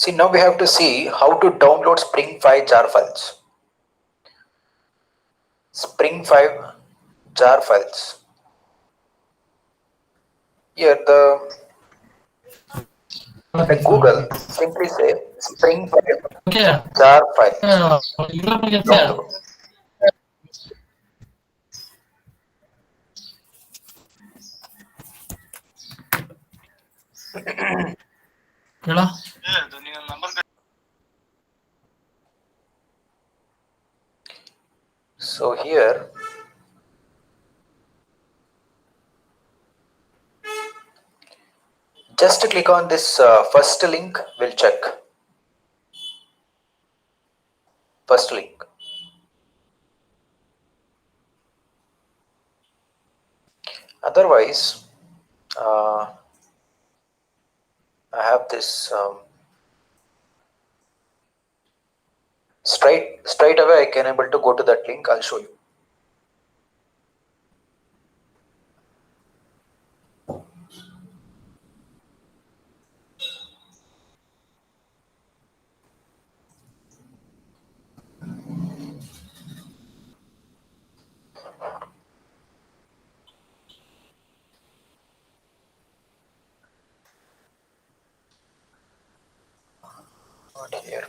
See, now we have to see how to download Spring 5 jar files. Spring 5 jar files. Here the Google simply say Spring 5 jar files. Download. So here just click on this first link, we'll check. First link. Otherwise, I have this straight away I can able to go to that link. I'll show you. Not here.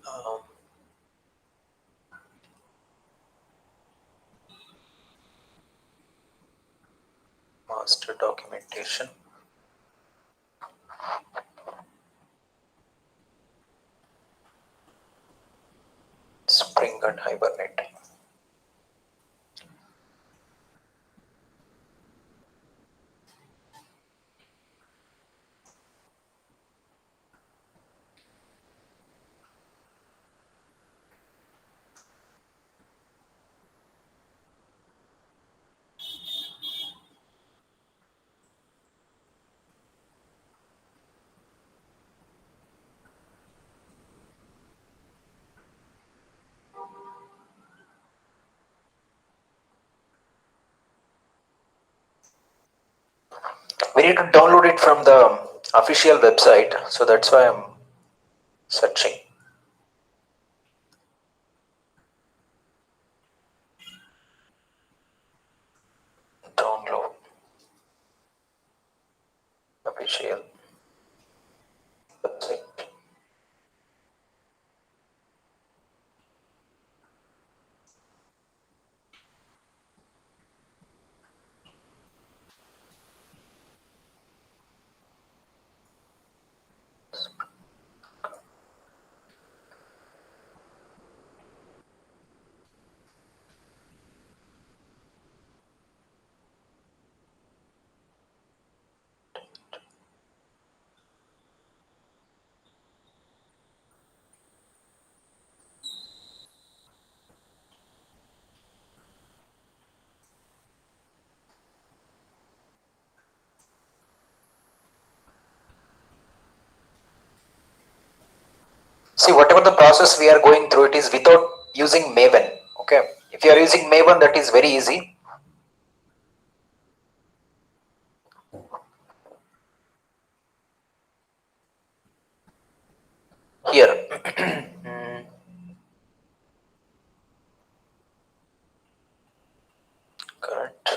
Um, master documentation. Spring and Hibernate. We need to download it from the official website, so that's why I'm searching. Download official website. See, whatever the process we are going through, it is without using Maven. Okay, if you are using Maven, that is very easy. Here, correct.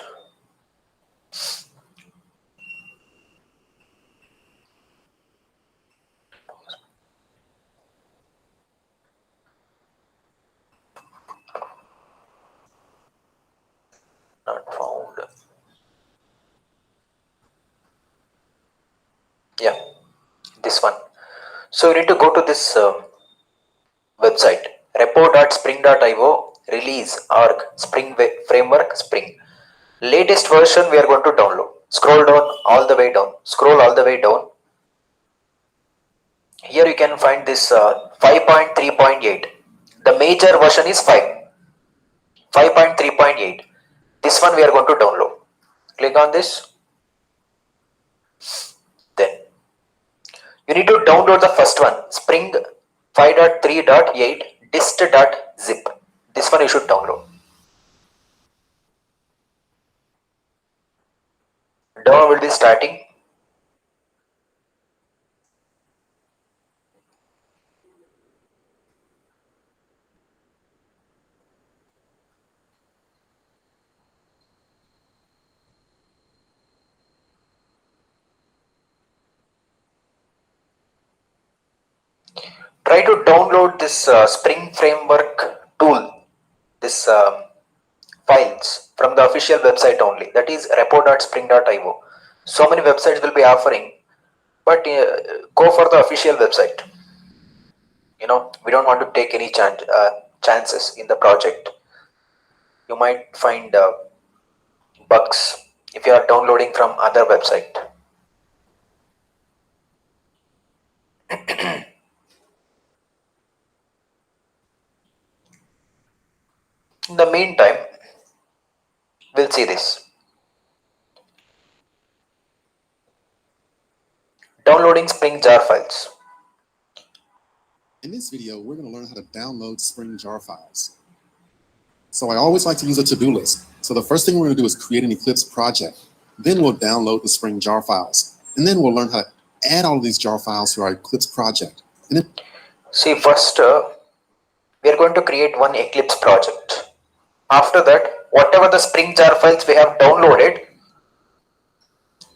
Not found. Yeah, this one. So you need to go to this website repo.spring.io release org spring framework spring latest version we are going to download. Scroll down all the way down. Scroll all the way down. Here you can find this 5.3.8. The major version is 5. 5.3.8. This one we are going to download. Click on this. Then you need to download the first one, Spring 5.3.8 dist.zip. This one you should download. Download will be starting. Try to download this Spring Framework tool, this files from the official website only, that is repo.spring.io. So many websites will be offering, but go for the official website. We don't want to take any chances in the project. You might find bugs if you are downloading from other website. In the meantime, we'll see this. Downloading Spring jar files. In this video, we're going to learn how to download Spring jar files. So I always like to use a to-do list. So the first thing we're going to do is create an Eclipse project. Then we'll download the Spring jar files. And then we'll learn how to add all of these jar files to our Eclipse project. And then see, first we are going to create one Eclipse project. After that, whatever the Spring jar files we have downloaded,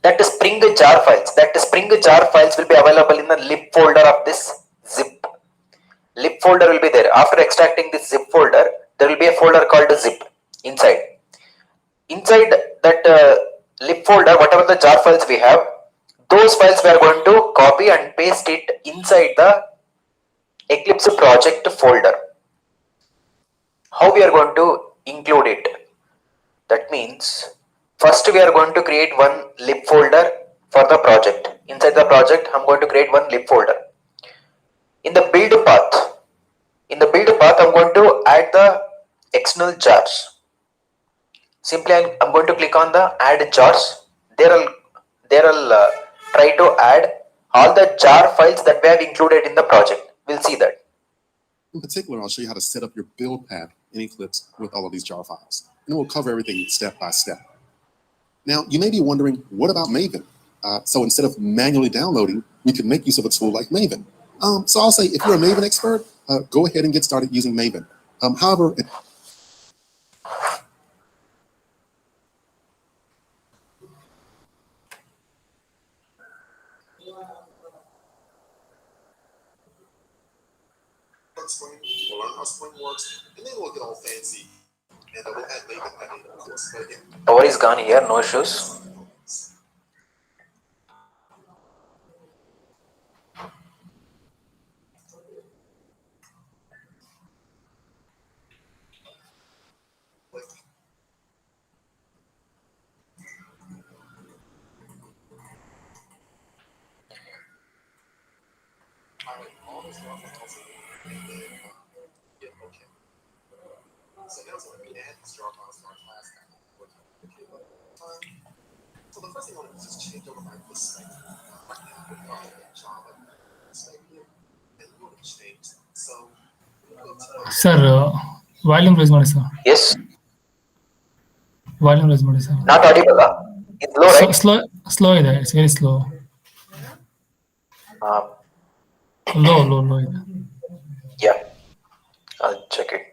that Spring jar files will be available in the lib folder of this zip. Lib folder will be there. After extracting this zip folder, there will be a folder called zip inside. Inside that lib folder, whatever the jar files we have, those files we are going to copy and paste it inside the Eclipse project folder. How we are going to include it? That means first we are going to create one lib folder for the project. Inside the project, I'm going to create one lib folder. In the build path, I'm going to add the external jars. Simply, I'm going to click on the add jars. There I'll try to add all the jar files that we have included in the project. We'll see that. in particular, I'll show you how to set up your build path in Eclipse with all of these jar files. And we'll cover everything step by step. Now, you may be wondering, what about Maven? So instead of manually downloading, we could make use of a tool like Maven. So I'll say, if you're a Maven expert, go ahead and get started using Maven. However, Spring, we'll learn how Spring works, and then we'll get all fancy. And we'll add Maven at the end, of course. But again, Power is gone here, no issues. So now let me add these jar files to our class. So the first thing I want to do is change over my perspective. Right now, we're talking about Java perspective, and we want to change. So Sir, volume raise ಮಾಡಿ sir. Yes. Volume raise ಮಾಡಿ sir. Not audible. It's low, right? Slow ಇದೆ. It's very slow. Low ಇದೆ. Yeah. I'll check it.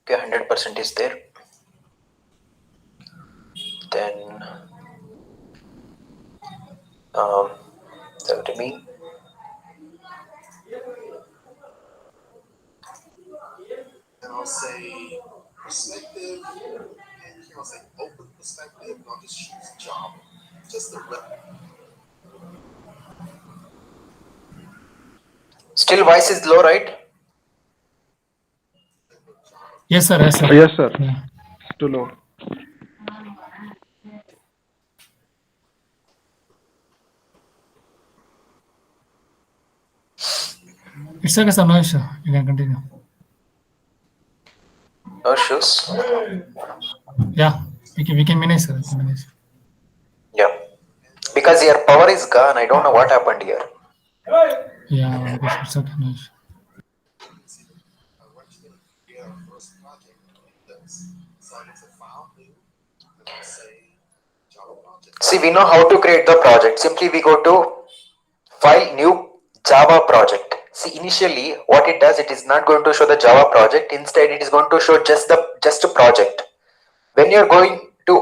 Okay, 100% is there. Then that me. And I'll say perspective, and here I'll say open perspective, and I'll just choose Java. Just the Still voice is low, right? Yes, sir. Yes, sir. Yes, sir. Yeah. Too low. It's okay, sir. No issue. You can continue. No issues. Yeah, we can manage, sir. We can manage. Yeah. Because your power is gone. I don't know what happened here. Yeah, okay, sir. It's okay. No issue. first project does. So I get a file new, and I'll say Java project. See, we know how to create the project. Simply we go to File, New, Java project. See, initially what it does, it is not going to show the Java project. Instead, it is going to show just a project. When you're going to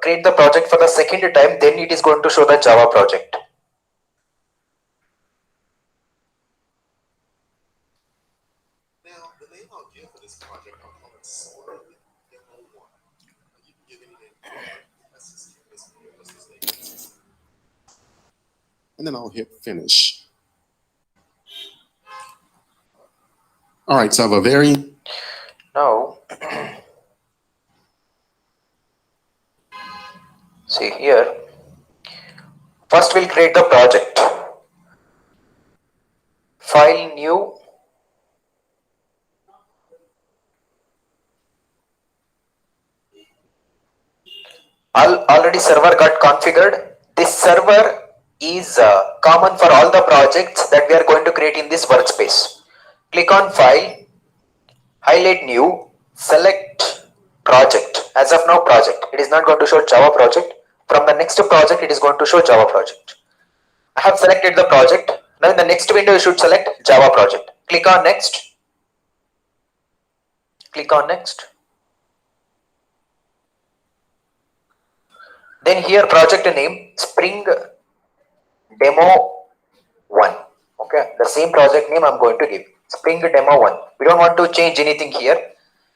create the project for the second time, then it is going to show the Java project. Now, the name I'll give for this project, I'll call it Spring Demo 1. You can give any name. Let's just give this name. And then I'll hit finish. All right, so I have a very Now, see here, first we'll create the project. File, New, already server got configured. This server is common for all the projects that we are going to create in this workspace. Click on File, highlight New, select Project. As of now, project. It is not going to show Java project. From the next project, it is going to show Java project. I have selected the project. Now in the next window, you should select Java project. Click on Next. Click on Next. Then here project name Spring Demo 1. Okay, the same project name I'm going to give. Spring Demo 1. We don't want to change anything here.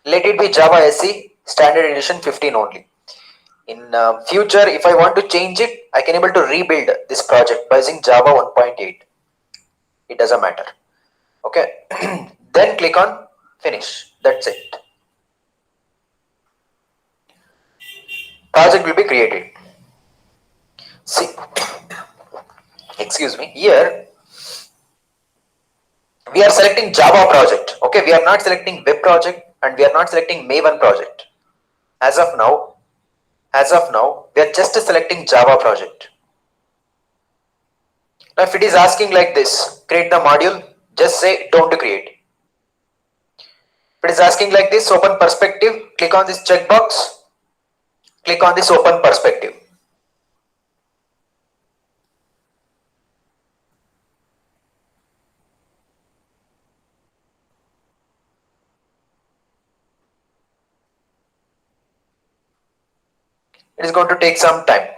Let it be Java SE Standard Edition 15 only. In future, if I want to change it, I can able to rebuild this project by using Java 1.8. It doesn't matter. Okay. Then click on Finish. That's it. Project will be created. See, excuse me. Here we are selecting Java project. Okay, we are not selecting web project and we are not selecting Maven project. As of now, we are just selecting Java project. Now, if it is asking like this, create the module, just say don't create. If it is asking like this, open perspective, click on this checkbox, click on this open perspective. It is going to take some time.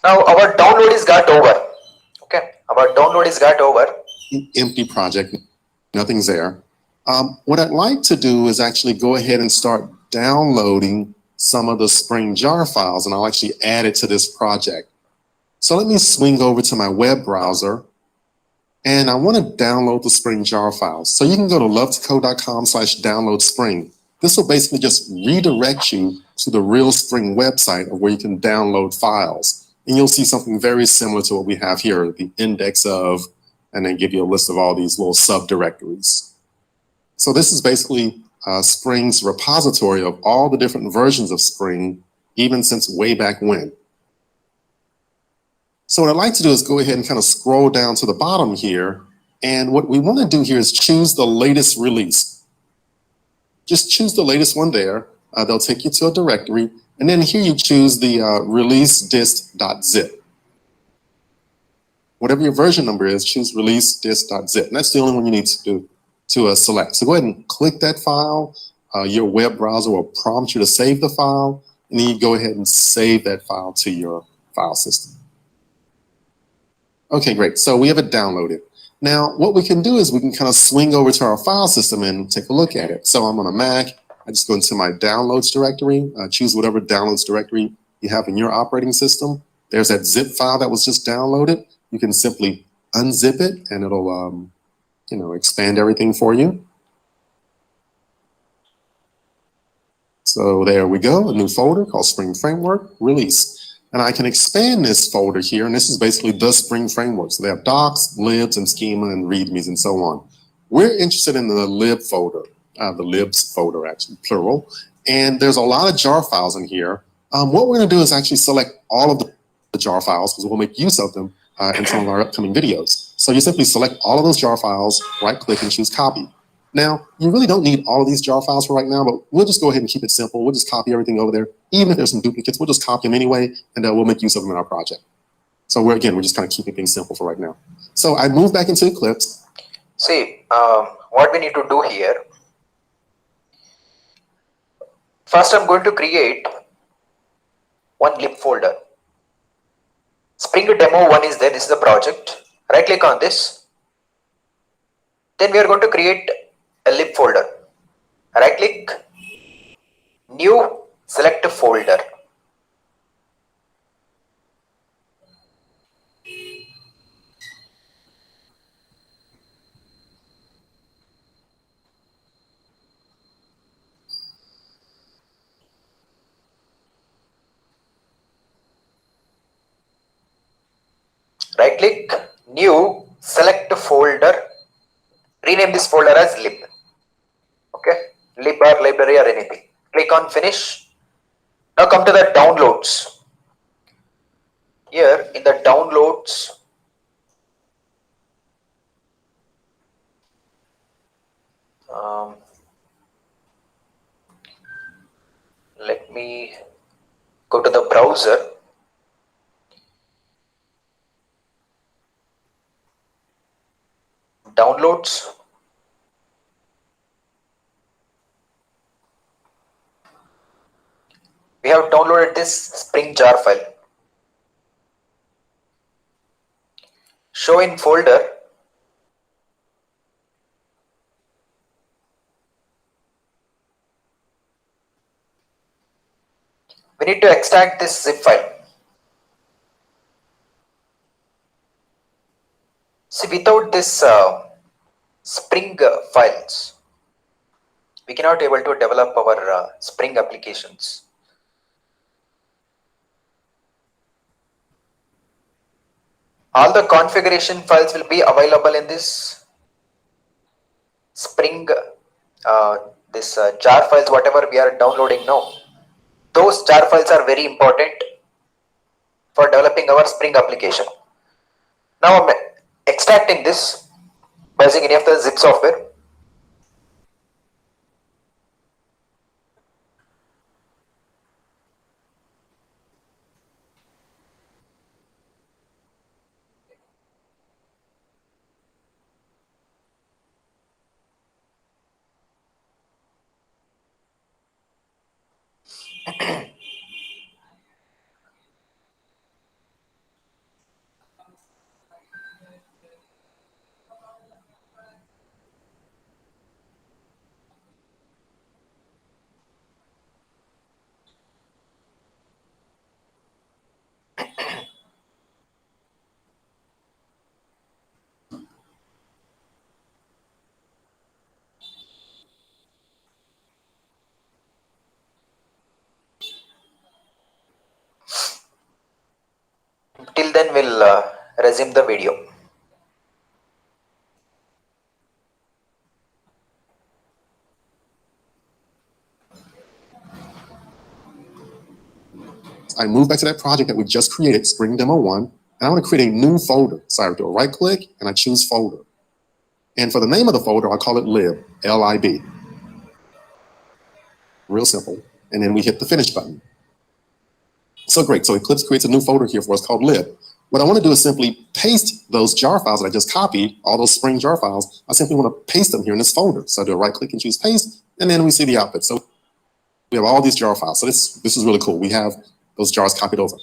Now our download is got over. Okay, our download is got over. Empty project, nothing's there. What I'd like to do is actually go ahead and start downloading some of the Spring jar files, and I'll actually add it to this project. So let me swing over to my web browser, and I want to download the Spring jar files. So you can go to lovetocode.com/download Spring. This will basically just redirect you to the real Spring website of where you can download files. And you'll see something very similar to what we have here, the index of, and then give you a list of all these little subdirectories. So this is basically Spring's repository of all the different versions of Spring, even since way back when. So what I'd like to do is go ahead and kind of scroll down to the bottom here. And what we want to do here is choose the latest release. Just choose the latest one there. They'll take you to a directory. And then here you choose the release dist.zip. Whatever your version number is, choose release dist.zip. And that's the only one you need to do to select. So go ahead and click that file. Your web browser will prompt you to save the file. And then you go ahead and save that file to your file system. Okay, great. So we have it downloaded. Now, what we can do is we can kind of swing over to our file system and take a look at it. So I'm on a Mac. I just go into my downloads directory, choose whatever downloads directory you have in your operating system. There's that zip file that was just downloaded. You can simply unzip it and it'll expand everything for you. So there we go, a new folder called Spring Framework Release. And I can expand this folder here, and this is basically the Spring Framework. So they have docs, libs, and schema, and readmes, and so on. We're interested in the lib folder, the libs folder, actually, plural. And there's a lot of jar files in here. What we're going to do is actually select all of the jar files, because we'll make use of them in some of our upcoming videos. So you simply select all of those jar files, right-click, and choose Copy. Now, you really don't need all of these jar files for right now, but we'll just go ahead and keep it simple. We'll just copy everything over there. Even if there's some duplicates, we'll just copy them anyway, and we'll make use of them in our project. So we're just kind of keeping things simple for right now. So I moved back into Eclipse. See, what we need to do here. First, I'm going to create one lib folder. Spring demo 1 is there. This is the project. Right click on this. Then we are going to create a lib folder. Right click, new, select a folder. Right click, new, select a folder. Rename this folder as lib. Okay, lib or library or anything. Click on finish. Now come to the downloads. Here in the downloads, let me go to the browser. Downloads. We have downloaded this Spring jar file. Show in folder. We need to extract this zip file. See, without this Spring files, we cannot able to develop our Spring applications. All the configuration files will be available in this Spring, jar files, whatever we are downloading now. Those jar files are very important for developing our Spring application. Now I'm extracting this by using any of the zip software. Till then, we'll resume the video. I move back to that project that we just created, Spring Demo 1, and I want to create a new folder. So I do a right click and I choose folder. And for the name of the folder, I call it lib, L-I-B. Real simple. And then we hit the finish button. So great. So Eclipse creates a new folder here for us called lib. What I want to do is simply paste those jar files that I just copied, all those Spring jar files. I simply want to paste them here in this folder. So I do a right click and choose paste, and then we see the output. So we have all these jar files. So this is really cool. We have those jars copied over.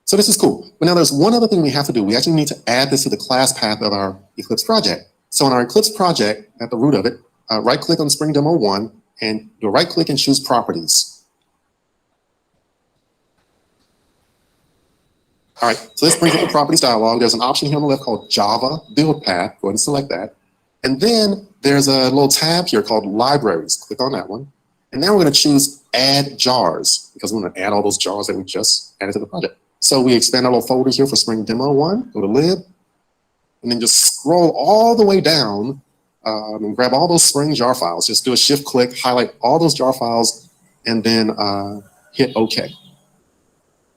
So this is cool. But now there's one other thing we have to do. We actually need to add this to the class path of our Eclipse project. So in our Eclipse project, at the root of it, right-click on Spring Demo 1 and do a right-click and choose Properties. All right, so this brings up the Properties dialog. There's an option here on the left called Java Build Path. Go ahead and select that. And then there's a little tab here called Libraries. Click on that one. And now we're going to choose Add Jars, because we want to add all those jars that we just added to the project. So we expand our little folder here for Spring Demo 1, go to Lib, and then just scroll all the way down and grab all those Spring jar files. Just do a shift click, highlight all those jar files, and then hit OK.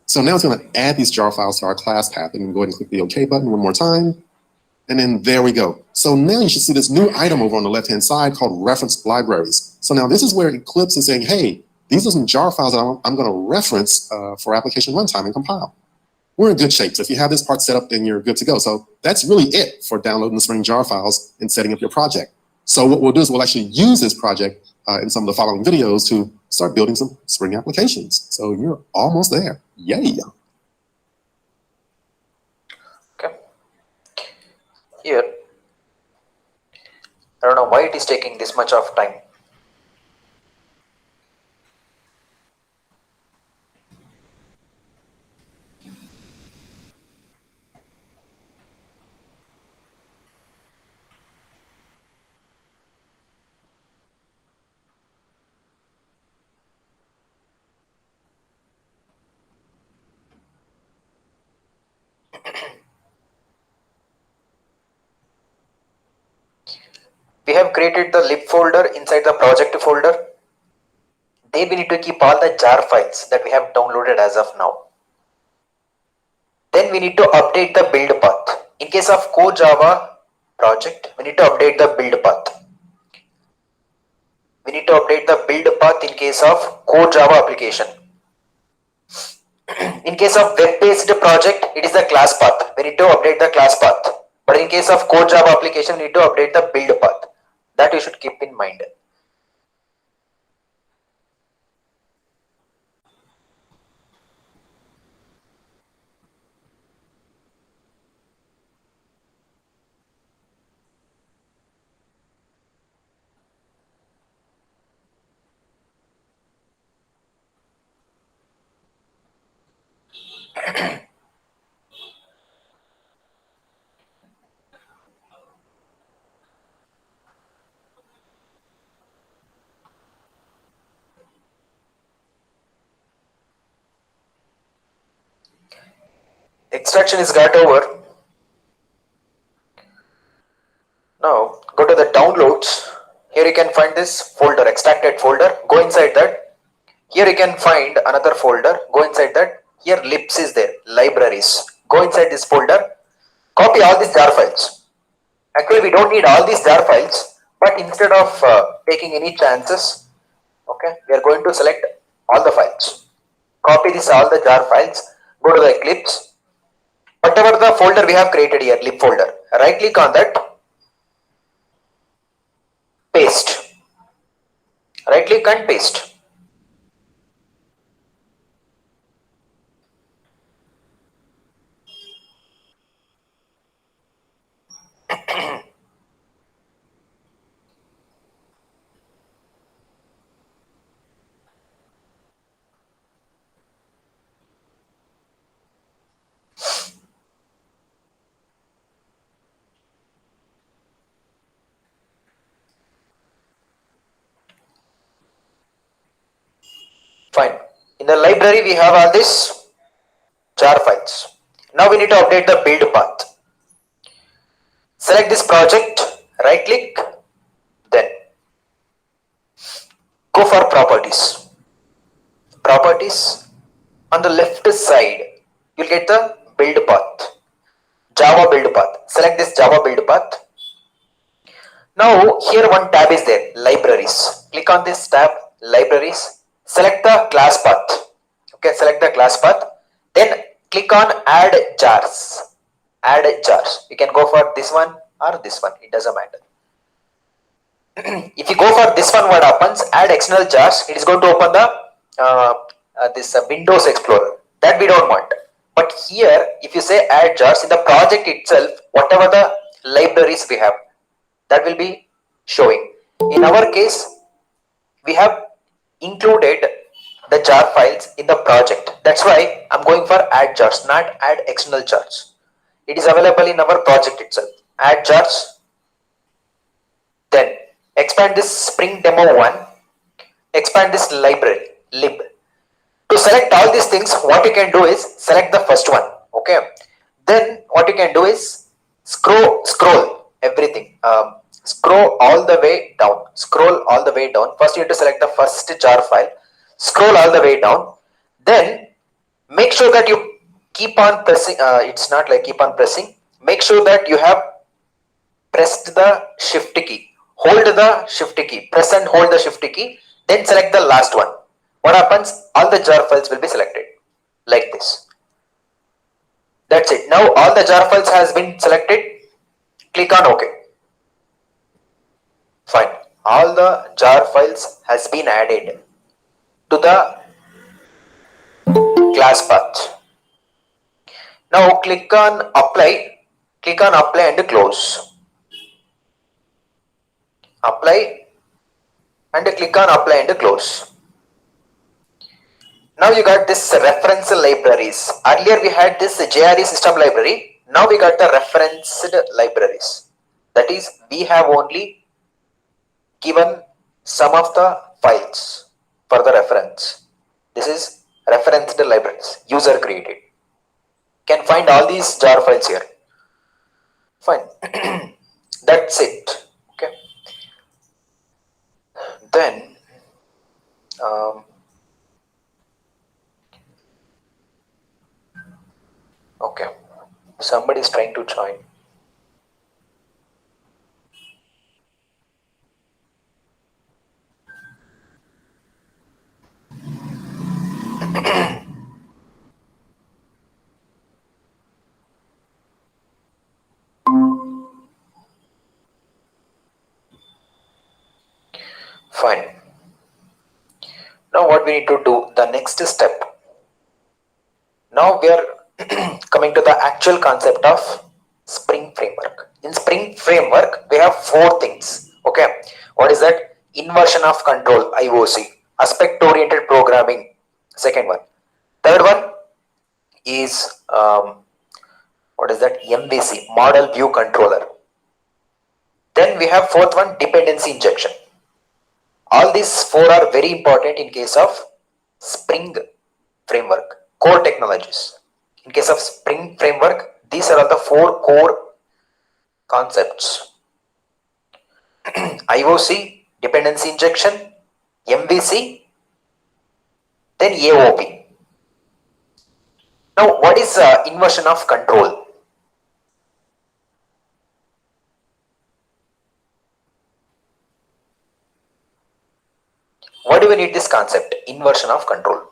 So now it's going to add these jar files to our class path. And go ahead and click the OK button one more time. And then there we go. So now you should see this new item over on the left-hand side called Reference Libraries. So now this is where Eclipse is saying, hey, these are some jar files that I'm going to reference for application runtime and compile. We're in good shape. So if you have this part set up, then you're good to go. So that's really it for downloading the Spring jar files and setting up your project. So what we'll do is we'll actually use this project in some of the following videos to start building some Spring applications. So you're almost there. Yay. Okay. Here, I don't know why it is taking this much of time. We have created the lib folder inside the project folder. There we need to keep all the jar files that we have downloaded as of now. Then we need to update the build path. In case of core Java project, we need to update the build path. We need to update the build path in case of core Java application. In case of web-based project, it is the class path. We need to update the class path. But in case of core Java application, we need to update the build path. That you should keep in mind. Extraction is got over. Now go to the downloads. Here you can find this folder, extracted folder. Go inside that. Here you can find another folder. Go inside that. Here libs is there, libraries. Go inside this folder. Copy all these jar files. Actually, we don't need all these jar files, but instead of taking any chances, okay, we are going to select all the files. Copy this all the jar files. Go to the Eclipse. Whatever the folder we have created here, lib folder, right click on that, paste, right click and paste. Fine. In the library, we have all these jar files. Now we need to update the build path. Select this project, right click, then go for properties. Properties. On the left side, you'll get the build path, Java build path. Select this Java build path. Now here one tab is there, libraries. Click on this tab, libraries. Select the class path. Okay, select the class path. Then click on add jars. Add jars. You can go for this one or this one. It doesn't matter. If you go for this one, what happens? Add external jars. It is going to open the this Windows Explorer. That we don't want. But here, if you say add jars in the project itself, whatever the libraries we have, that will be showing. In our case, we have included the jar files in the project. That's why I'm going for add jars, not add external jars. It is available in our project itself. Add jars, then expand this Spring Demo 1, expand this library, lib. To select all these things, what you can do is select the first one. Okay. Then what you can do is scroll everything. Scroll all the way down. Scroll all the way down. First, you have to select the first jar file. Scroll all the way down. Then make sure that you keep on pressing. It's not like keep on pressing. Make sure that you have pressed the shift key. Hold the shift key. Press and hold the shift key. Then select the last one. What happens? All the jar files will be selected like this. That's it. Now all the jar files has been selected. Click on OK. Fine. All the jar files has been added to the class path. Now click on apply. Click on apply and close. Apply and click on apply and close. Now you got this reference libraries. Earlier we had this JRE system library. Now we got the referenced libraries. That is, we have only given some of the files for the reference. This is referenced libraries, user created. Can find all these jar files here. Fine. That's it. Okay. Then okay, somebody is trying to join. Fine. Now what we need to do, the next step. Now we are coming to the actual concept of Spring Framework. In Spring Framework, we have 4 things. Okay. What is that? Inversion of Control, IOC. Aspect-oriented programming, second one. Third one is, what is that? MVC, Model View Controller. Then we have 4th one, Dependency Injection. All these 4 are very important in case of Spring Framework. Core technologies. In case of Spring Framework, these are all the 4 core concepts. IOC, Dependency Injection, MVC, then AOP. Now, what is inversion of control? Why do we need this concept? Inversion of control.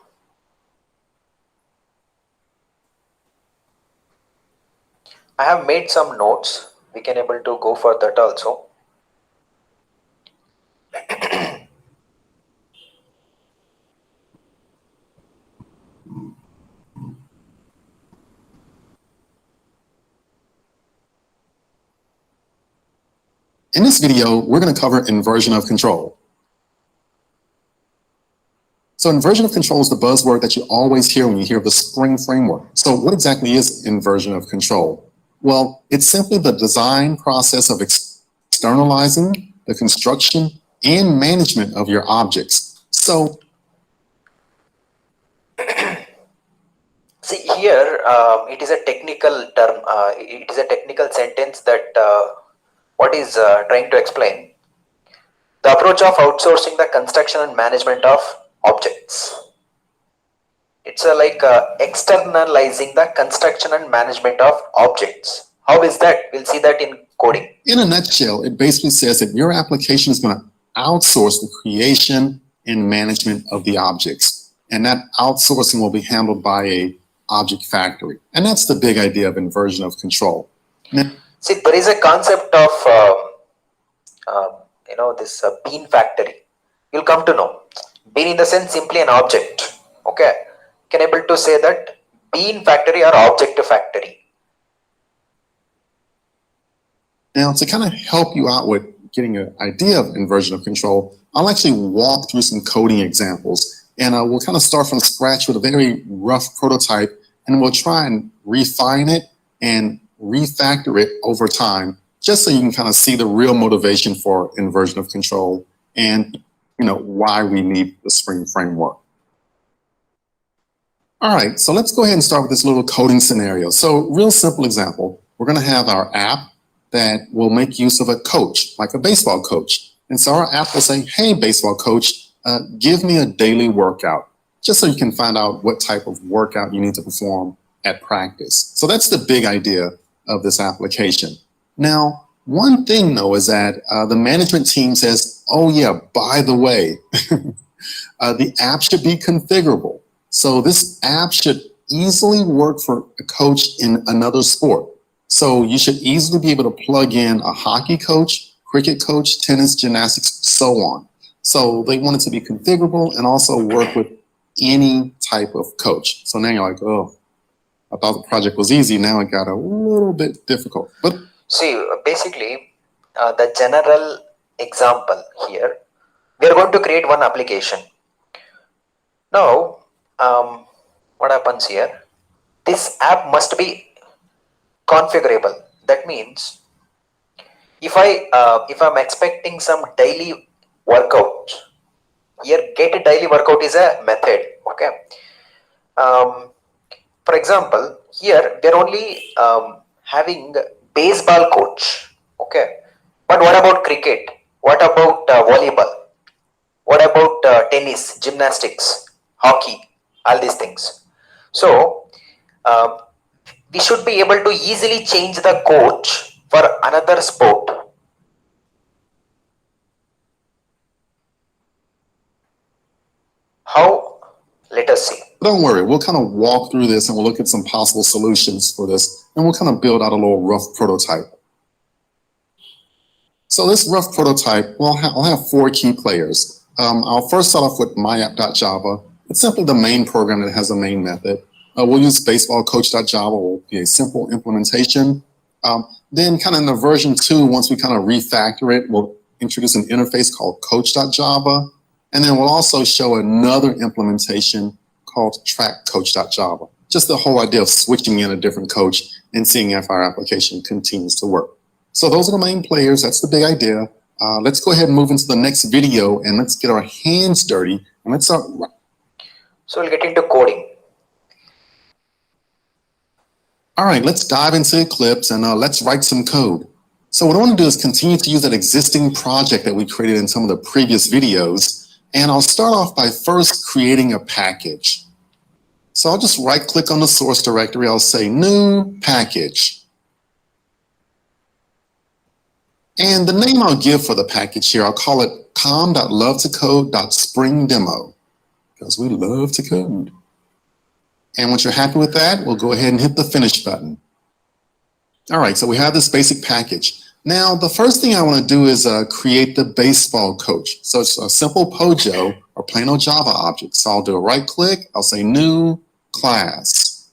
I have made some notes. We can able to go for that also. In this video, we're going to cover inversion of control. So inversion of control is the buzzword that you always hear when you hear the Spring Framework. So what exactly is inversion of control? Well, it's simply the design process of externalizing the construction and management of your objects. So see here, it is a technical term. It is a technical sentence that what is trying to explain the approach of outsourcing the construction and management of objects. It's like externalizing the construction and management of objects. How is that? We'll see that in coding. in a nutshell, it basically says that your application is going to outsource the creation and management of the objects. And that outsourcing will be handled by a object factory. And that's the big idea of inversion of control. Now, see, there is a concept of this bean factory. You'll come to know. Bean in the sense simply an object. Okay, can able to say that bean factory or object factory? Now, to kind of help you out with getting an idea of inversion of control, I'll actually walk through some coding examples, and we'll kind of start from scratch with a very rough prototype, and we'll try and refine it and refactor it over time, just so you can kind of see the real motivation for inversion of control and why we need the Spring framework. All right, so let's go ahead and start with this little coding scenario. So real simple example, we're going to have our app that will make use of a coach, like a baseball coach. And so our app will say, hey, baseball coach, give me a daily workout, just so you can find out what type of workout you need to perform at practice. So that's the big idea of this application. Now, one thing though is that the management team says, oh yeah, by the way, the app should be configurable. So this app should easily work for a coach in another sport. So you should easily be able to plug in a hockey coach, cricket coach, tennis, gymnastics, so on. So they want it to be configurable and also work with any type of coach. So now you're like, oh, I thought the project was easy. Now it got a little bit difficult. But see, basically, the general example here, we are going to create one application. Now, what happens here? This app must be configurable. That means if I'm expecting some daily workout, here get a daily workout is a method. Okay. For example, here we are only having baseball coach. Okay. But what about cricket? What about volleyball? What about tennis, gymnastics, hockey, all these things? So we should be able to easily change the coach for another sport. How? Let us see. don't worry, we'll kind of walk through this and we'll look at some possible solutions for this, and we'll kind of build out a little rough prototype. So this rough prototype, well, I'll have 4 key players. I'll first start off with myapp.java. It's simply the main program that has a main method. We'll use baseballcoach.java, will be a simple implementation. Then kind of in the version 2, once we kind of refactor it, we'll introduce an interface called coach.java. And then we'll also show another implementation called trackcoach.java. Just the whole idea of switching in a different coach and seeing if our application continues to work. So those are the main players. That's the big idea. Let's go ahead and move into the next video and let's get our hands dirty and let's start. So we'll get into coding. All right, let's dive into Eclipse and let's write some code. So what I want to do is continue to use that existing project that we created in some of the previous videos. And I'll start off by first creating a package. So I'll just right click on the source directory. I'll say new package. And the name I'll give for the package here, I'll call it com.lovetocode.springdemo because we love to code. And once you're happy with that, we'll go ahead and hit the finish button. All right, so we have this basic package. Now, the first thing I want to do is create the baseball coach. So it's a simple Pojo or plain old Java object. So I'll do a right click, I'll say new class.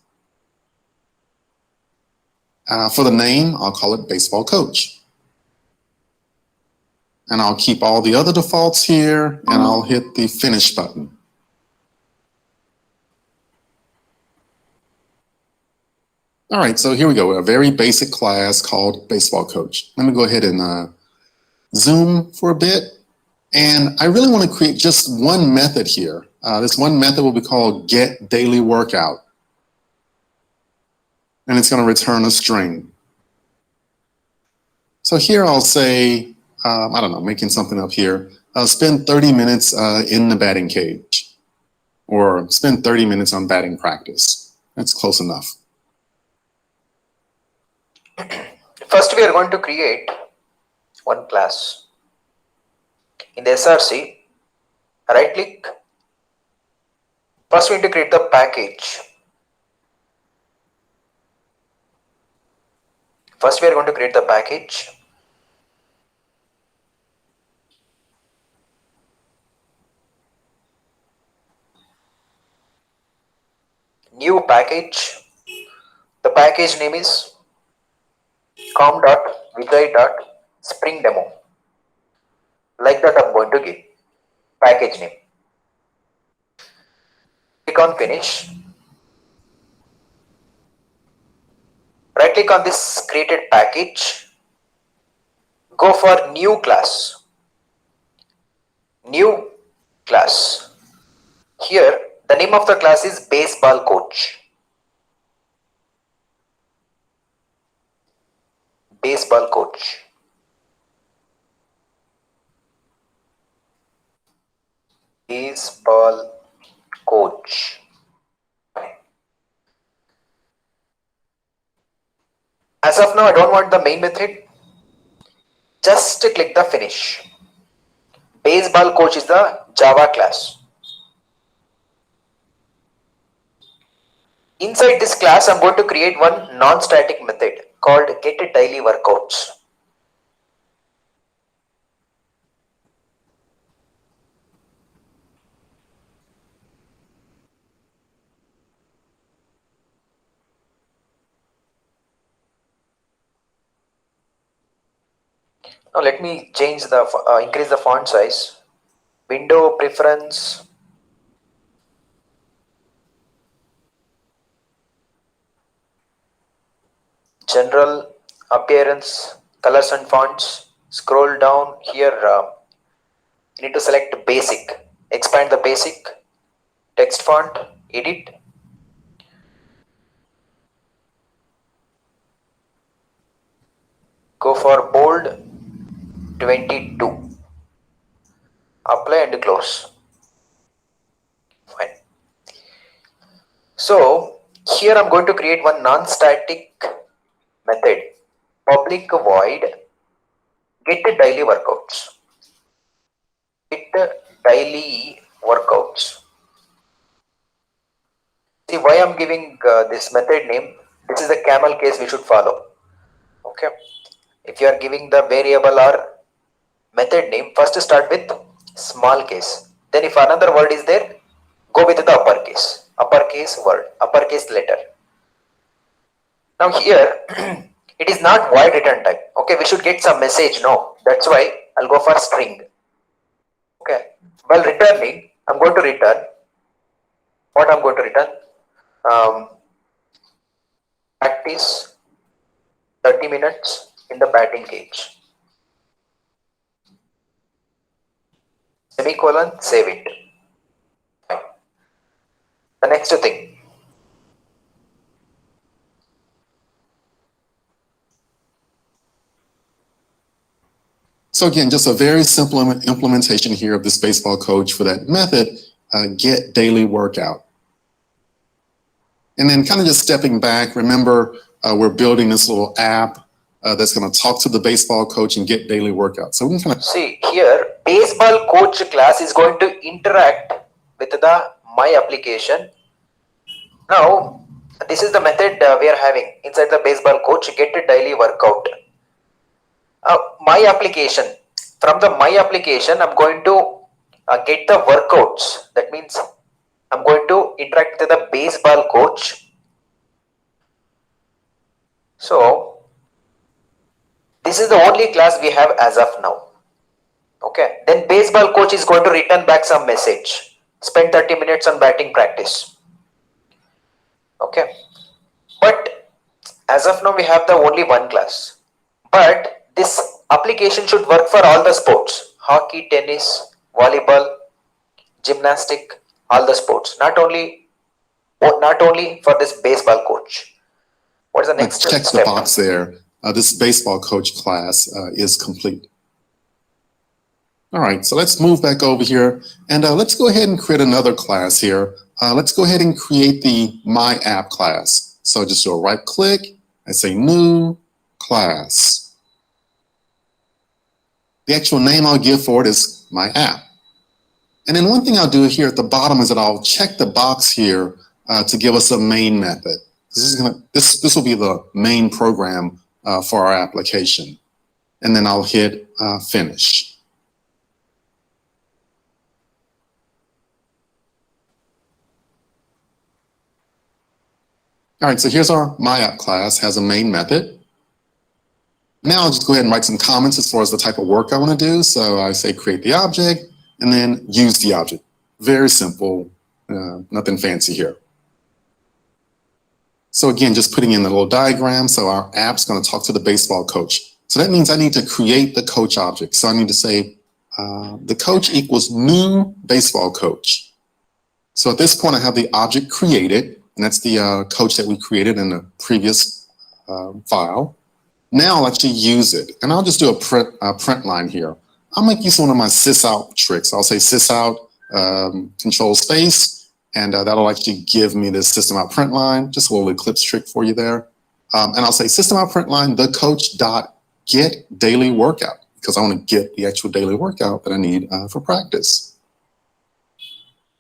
For the name, I'll call it baseball coach. And I'll keep all the other defaults here and I'll hit the finish button. All right, so here we go, a very basic class called baseball coach. Let me go ahead and zoom for a bit. And I really want to create just one method here. This one method will be called get daily workout. And it's going to return a string. So here I'll say, I don't know, making something up here. Spend 30 minutes in the batting cage. Or spend 30 minutes on batting practice. That's close enough. First, we are going to create one class. In the SRC, right click. First, we need to create the package. First, we are going to create the package. new package. The package name is com.vijay.springdemo. Like that I'm going to give package name. Click on finish. Right click on this created package. Go for new class. New class. Here the name of the class is baseball coach. Baseball coach. Baseball coach. As of now, I don't want the main method. Just click the finish. Baseball coach is the Java class. Inside this class, I'm going to create one non-static method called getDailyWorkouts. Now let me change the increase the font size. Window preference. General appearance, colors and fonts. Scroll down here. You need to select basic. Expand the basic. Text font. Edit. Go for bold 22. Apply and close. Fine. So here I'm going to create one non-static method. Public void get daily workouts. Get daily workouts. See why I'm giving this method name. This is the camel case we should follow. Okay. If you are giving the variable or method name, first start with small case. Then if another word is there, go with the uppercase word, uppercase letter. Now here, it is not void return type. Okay, we should get some message. No, that's why I'll go for string. Okay, while returning, I'm going to return. What I'm going to return? Practice 30 minutes in the batting cage. Semicolon, save it. Fine. The next thing. So again, just a very simple implementation here of this baseball coach for that method, get daily workout. And then kind of just stepping back, remember we're building this little app that's going to talk to the baseball coach and get daily workout. So we can kind of see here, baseball coach class is going to interact with the my application. Now, this is the method we are having inside the baseball coach, get a daily workout. My application, from the my application, I'm going to get the workouts. That means I'm going to interact with the baseball coach. So this is the only class we have as of now. Okay, then baseball coach is going to return back some message. Spend 30 minutes on batting practice. Okay, but as of now we have the only one class. But this application should work for all the sports: hockey, tennis, volleyball, gymnastic, all the sports. Not only for this baseball coach. What is the next check step? the box there. This baseball coach class is complete. All right, so let's move back over here and let's go ahead and create another class here. Let's go ahead and create the My App class. So just do a right click and say New Class. The actual name I'll give for it is My App. And then one thing I'll do here at the bottom is that I'll check the box here to give us a main method. This will be the main program for our application. And then I'll hit Finish. All right, so here's our MyApp class, has a main method. Now I'll just go ahead and write some comments as far as the type of work I want to do. So I say create the object and then use the object. Very simple, nothing fancy here. So again, just putting in the little diagram. So our app's going to talk to the baseball coach. So that means I need to create the coach object. So I need to say the coach equals new baseball coach. So at this point, I have the object created, and that's the coach that we created in the previous file. Now I'll actually use it, and I'll just do a print line here. I'll make use of one of my sysout tricks. I'll say sysout control space, and that'll actually give me this system out print line. Just a little Eclipse trick for you there. And I'll say system out print line the coach dot get daily workout, because I want to get the actual daily workout that I need for practice.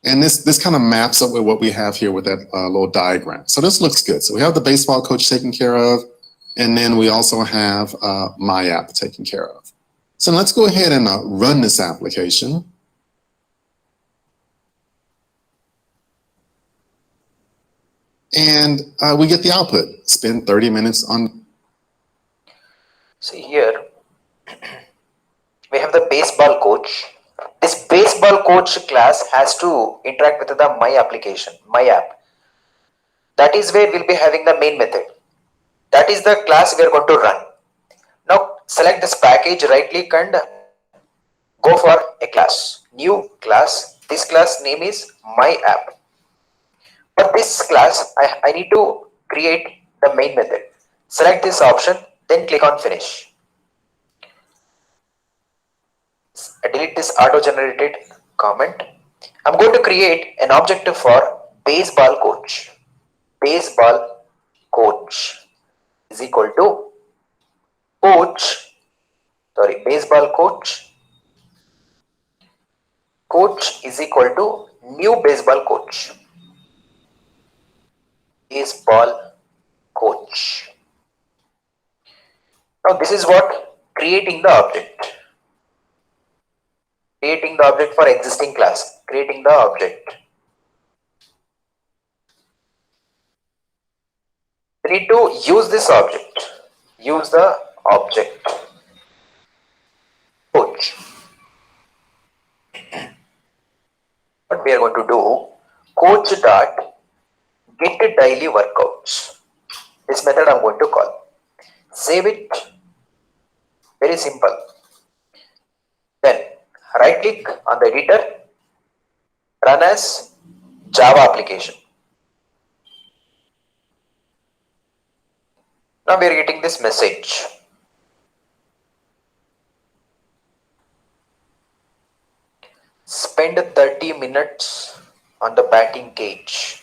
And this kind of maps up with what we have here with that little diagram. So this looks good. So we have the baseball coach taken care of, and then we also have my app taken care of. So let's go ahead and run this application. And we get the output. Spend 30 minutes on. See here, we have the baseball coach. This baseball coach class has to interact with the my application, my app. That is where we'll be having the main method. That is the class we are going to run. Now select this package, right click and go for a class. New class. This class name is my app. For this class, I need to create the main method. Select this option, then click on finish. Delete this auto-generated comment. I'm going to create an object for baseball coach. Baseball coach is equal to baseball coach. Coach is equal to new baseball coach. Baseball coach. Now this is what creating the object. Creating the object for existing class. Creating the object. We need to use this object. Use the object. Coach. What we are going to do, coach dot get daily workouts. This method I'm going to call. Save it. Very simple. Then right click on the editor, run as Java application. Now we are getting this message. Spend 30 minutes on the batting cage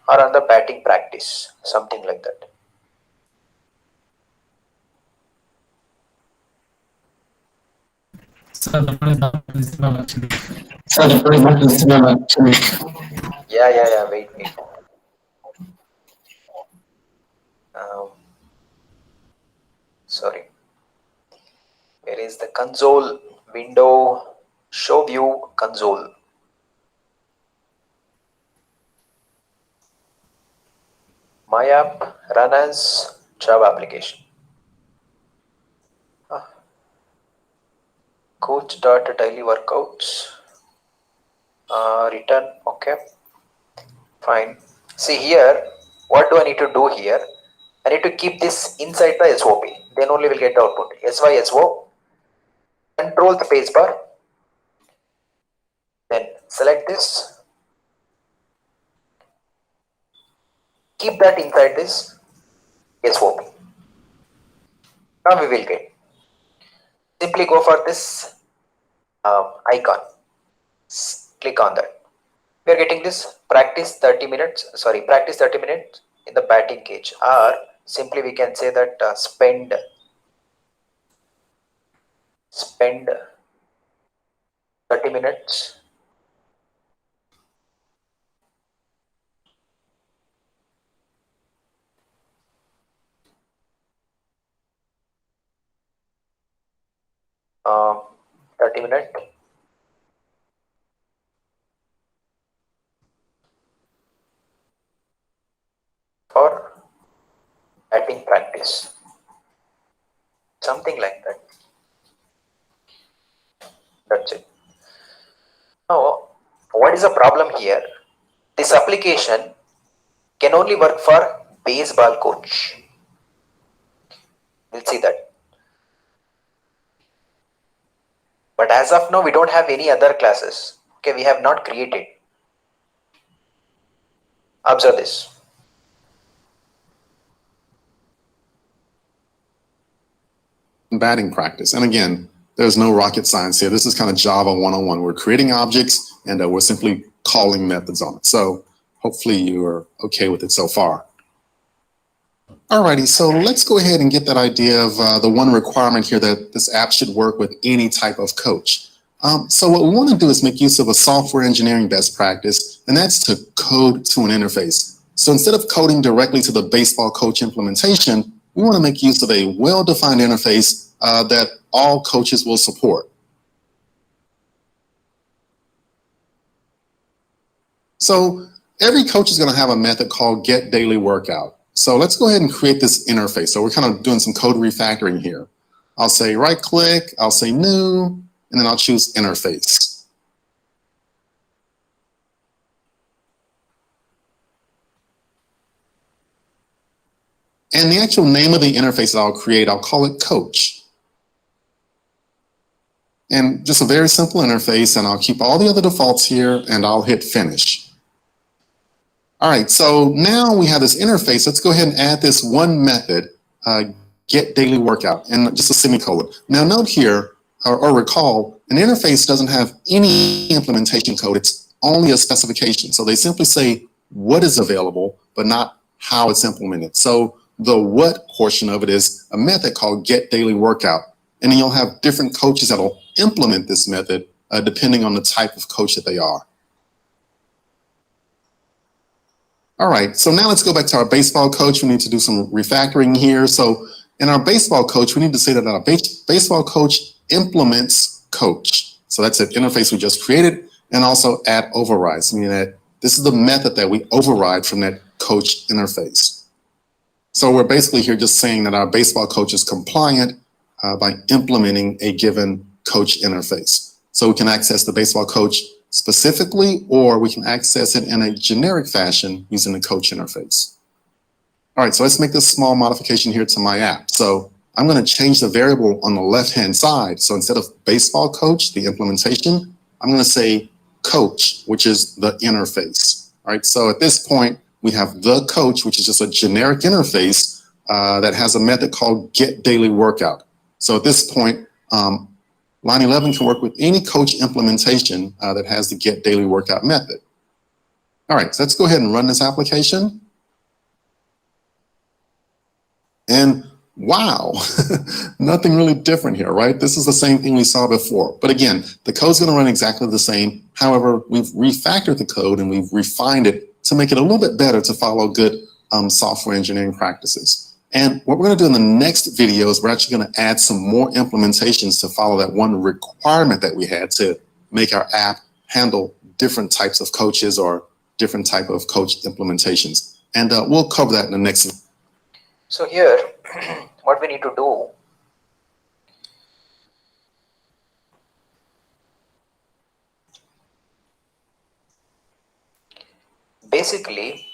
or on the batting practice, something like that. Sir, the phone is not visible actually. Yeah, wait. Sorry. Where is the console window? Show view console. My app run as Java application. Coach.daily workouts. Return. Okay. Fine. See here, what do I need to do here? I need to keep this inside the SOP. Then only we'll get the output. SYSO. Control the spacebar. Then select this. Keep that inside this SOP. Now we will get. Simply go for this icon. Click on that. We are getting this practice 30 minutes. Practice 30 minutes in the batting cage. Or simply we can say that spend 30 minutes uh, 30 minutes for batting practice. Something like that. That's it. Now, what is the problem here? This application can only work for baseball coach. We'll see that. But as of now, we don't have any other classes. Okay, we have not created. Observe this. Batting practice. And again, there's no rocket science here. This is kind of Java 101. We're creating objects and we're simply calling methods on it. So hopefully you are okay with it so far. Alrighty, so let's go ahead and get that idea of the one requirement here that this app should work with any type of coach. So what we want to do is make use of a software engineering best practice, and that's to code to an interface. So instead of coding directly to the baseball coach implementation, we want to make use of a well-defined interface that all coaches will support. So every coach is going to have a method called getDailyWorkout. So let's go ahead and create this interface. So we're kind of doing some code refactoring here. I'll say right click, I'll say new, and then I'll choose interface. And the actual name of the interface that I'll create, I'll call it coach. And just a very simple interface, and I'll keep all the other defaults here, and I'll hit finish. All right, so now we have this interface. Let's go ahead and add this one method, getDailyWorkout, and just a semicolon. Now note here, or recall, an interface doesn't have any implementation code. It's only a specification. So they simply say what is available, but not how it's implemented. So the what portion of it is a method called getDailyWorkout. And then you'll have different coaches that'll implement this method depending on the type of coach that they are. All right, so now let's go back to our baseball coach. We need to do some refactoring here. So in our baseball coach, we need to say that our baseball coach implements coach. So that's an interface we just created, and also add overrides, meaning that this is the method that we override from that coach interface. So we're basically here just saying that our baseball coach is compliant by implementing a given coach interface. So we can access the baseball coach specifically, or we can access it in a generic fashion using the coach interface. All right, so let's make this small modification here to my app. So I'm going to change the variable on the left-hand side. So instead of baseball coach, the implementation, I'm going to say coach, which is the interface. All right, so at this point, we have the coach, which is just a generic interface that has a method called getDailyWorkout. So at this point, line 11 can work with any coach implementation that has the getDailyWorkout method. All right, so let's go ahead and run this application. And wow, nothing really different here, right? This is the same thing we saw before. But again, the code's going to run exactly the same. However, we've refactored the code and we've refined it to make it a little bit better to follow good software engineering practices. And what we're going to do in the next video is we're actually going to add some more implementations to follow that one requirement that we had to make our app handle different types of coaches or different type of coach implementations. And we'll cover that in the next video. So here, what we need to do, basically,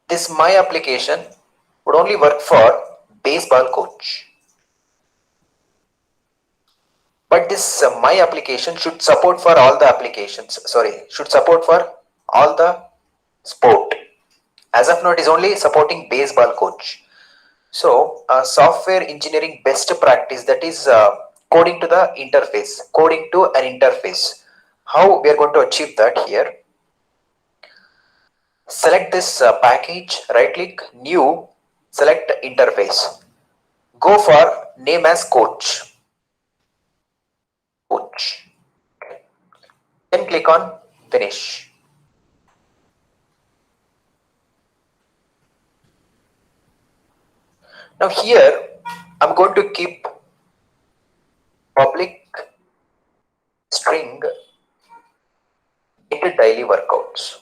this my application would only work for baseball coach. But this my application should support for all the applications, should support for all the sport. As of now, it is only supporting baseball coach. So software engineering best practice, that is coding to the interface, coding to an interface. How we are going to achieve that here? Select this package, right click, new, select interface. Go for name as coach. Then click on finish. Now here, I'm going to keep public string into daily workouts.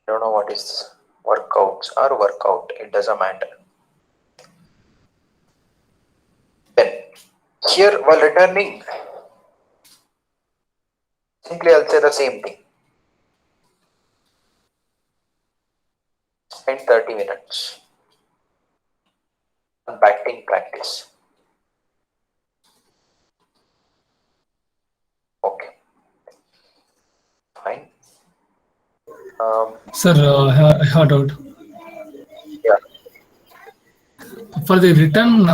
I don't know what is workouts or workout. It doesn't matter. Then here while returning, simply I'll say the same thing. Spend 30 minutes on batting practice. Okay, fine. Sir, I had out. Yeah, For the return,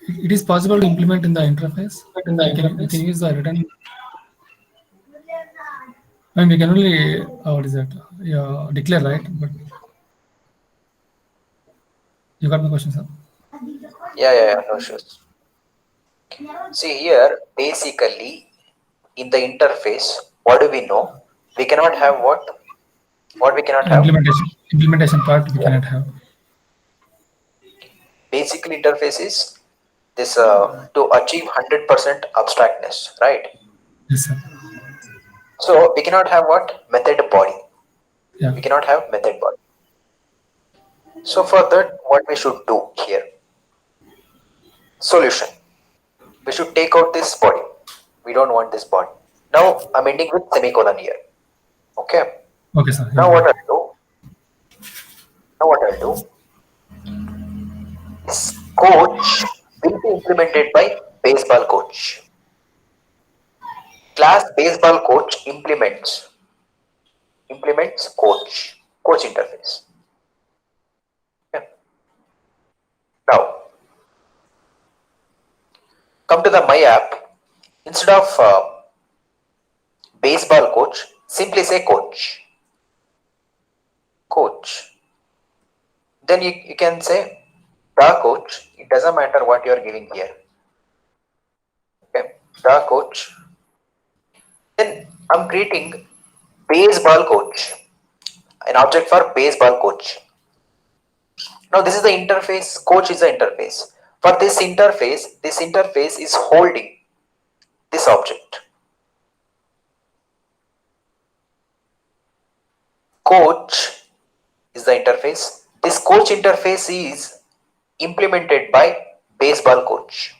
it is possible to implement in the interface. We can use the return, and we can only what is that? Yeah, declare, right? But you got my question, sir. yeah, no issues. See here, basically in the interface, what do we know? We cannot have what? What we cannot have? Implementation part we Yeah. cannot have. Basically interface is this to achieve 100% abstractness, right? Yes, sir. So we cannot have what? Method body. Yeah. We cannot have method body. So for that, what we should do here? Solution. We should take out this body. We don't want this body. Now I'm ending with semicolon here. Okay. Okay, sir. Now Yeah. what I'll do? Now what I'll do? This coach will be implemented by baseball coach. Class baseball coach implements coach interface. Okay. Now come to the my app. Instead of baseball coach, simply say coach. Then you can say the coach. It doesn't matter what you are giving here. Okay, the coach. Then I'm creating baseball coach, an object for baseball coach. Now this is the interface. Coach is the interface. For this interface is holding this object. Coach is the interface. This coach interface is implemented by baseball coach.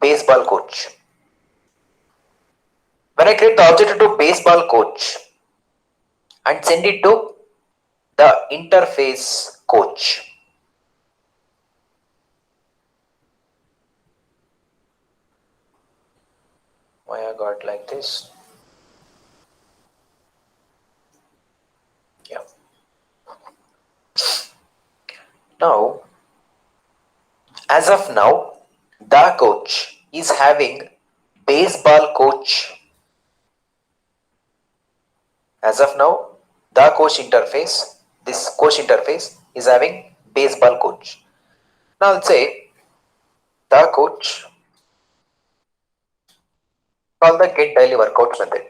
Baseball coach. When I create the object to baseball coach and send it to the interface coach, why I got like this? Yeah. Now, as of now, the coach is having baseball coach. As of now, the coach interface, this coach interface is having baseball coach. Now I'll say the coach, call the get daily workout method.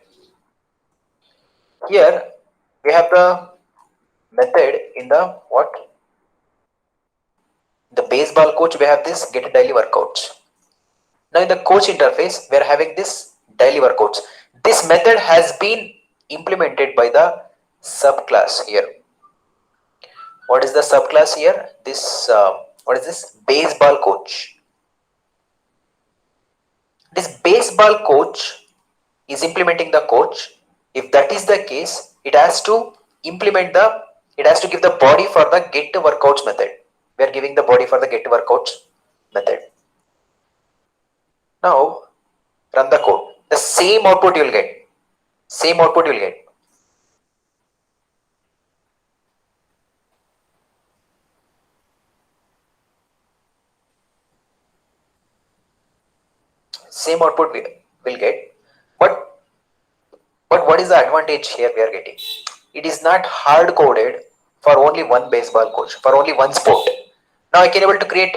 Here we have the method in the what? The baseball coach, we have this get daily workouts. Now in the coach interface, we are having this daily workouts. This method has been implemented by the subclass here. What is the subclass here? This what is this? Baseball coach. This baseball coach is implementing the coach. If that is the case, it has to implement it has to give the body for the get to workouts method. We are giving the body for the get to workouts method. Now run the code. The same output you'll get. Same output you'll get. Same output we will get. But what is the advantage here we are getting? It is not hard coded for only one baseball coach, for only one sport. Now I can able to create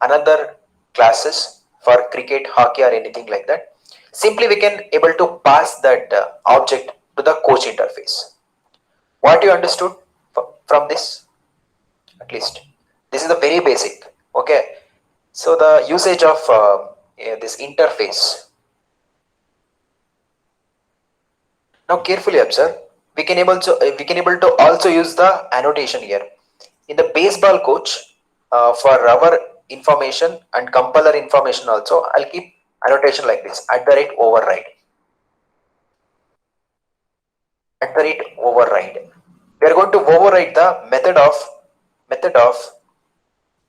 another classes for cricket, hockey or anything like that. Simply we can able to pass that object to the coach interface. What you understood from this? At least this is the very basic. Okay, so the usage of this interface. Now carefully observe. we can able to also use the annotation here. In the baseball coach, for our information and compiler information also, I'll keep annotation like this, @override. @override. We are going to override the method of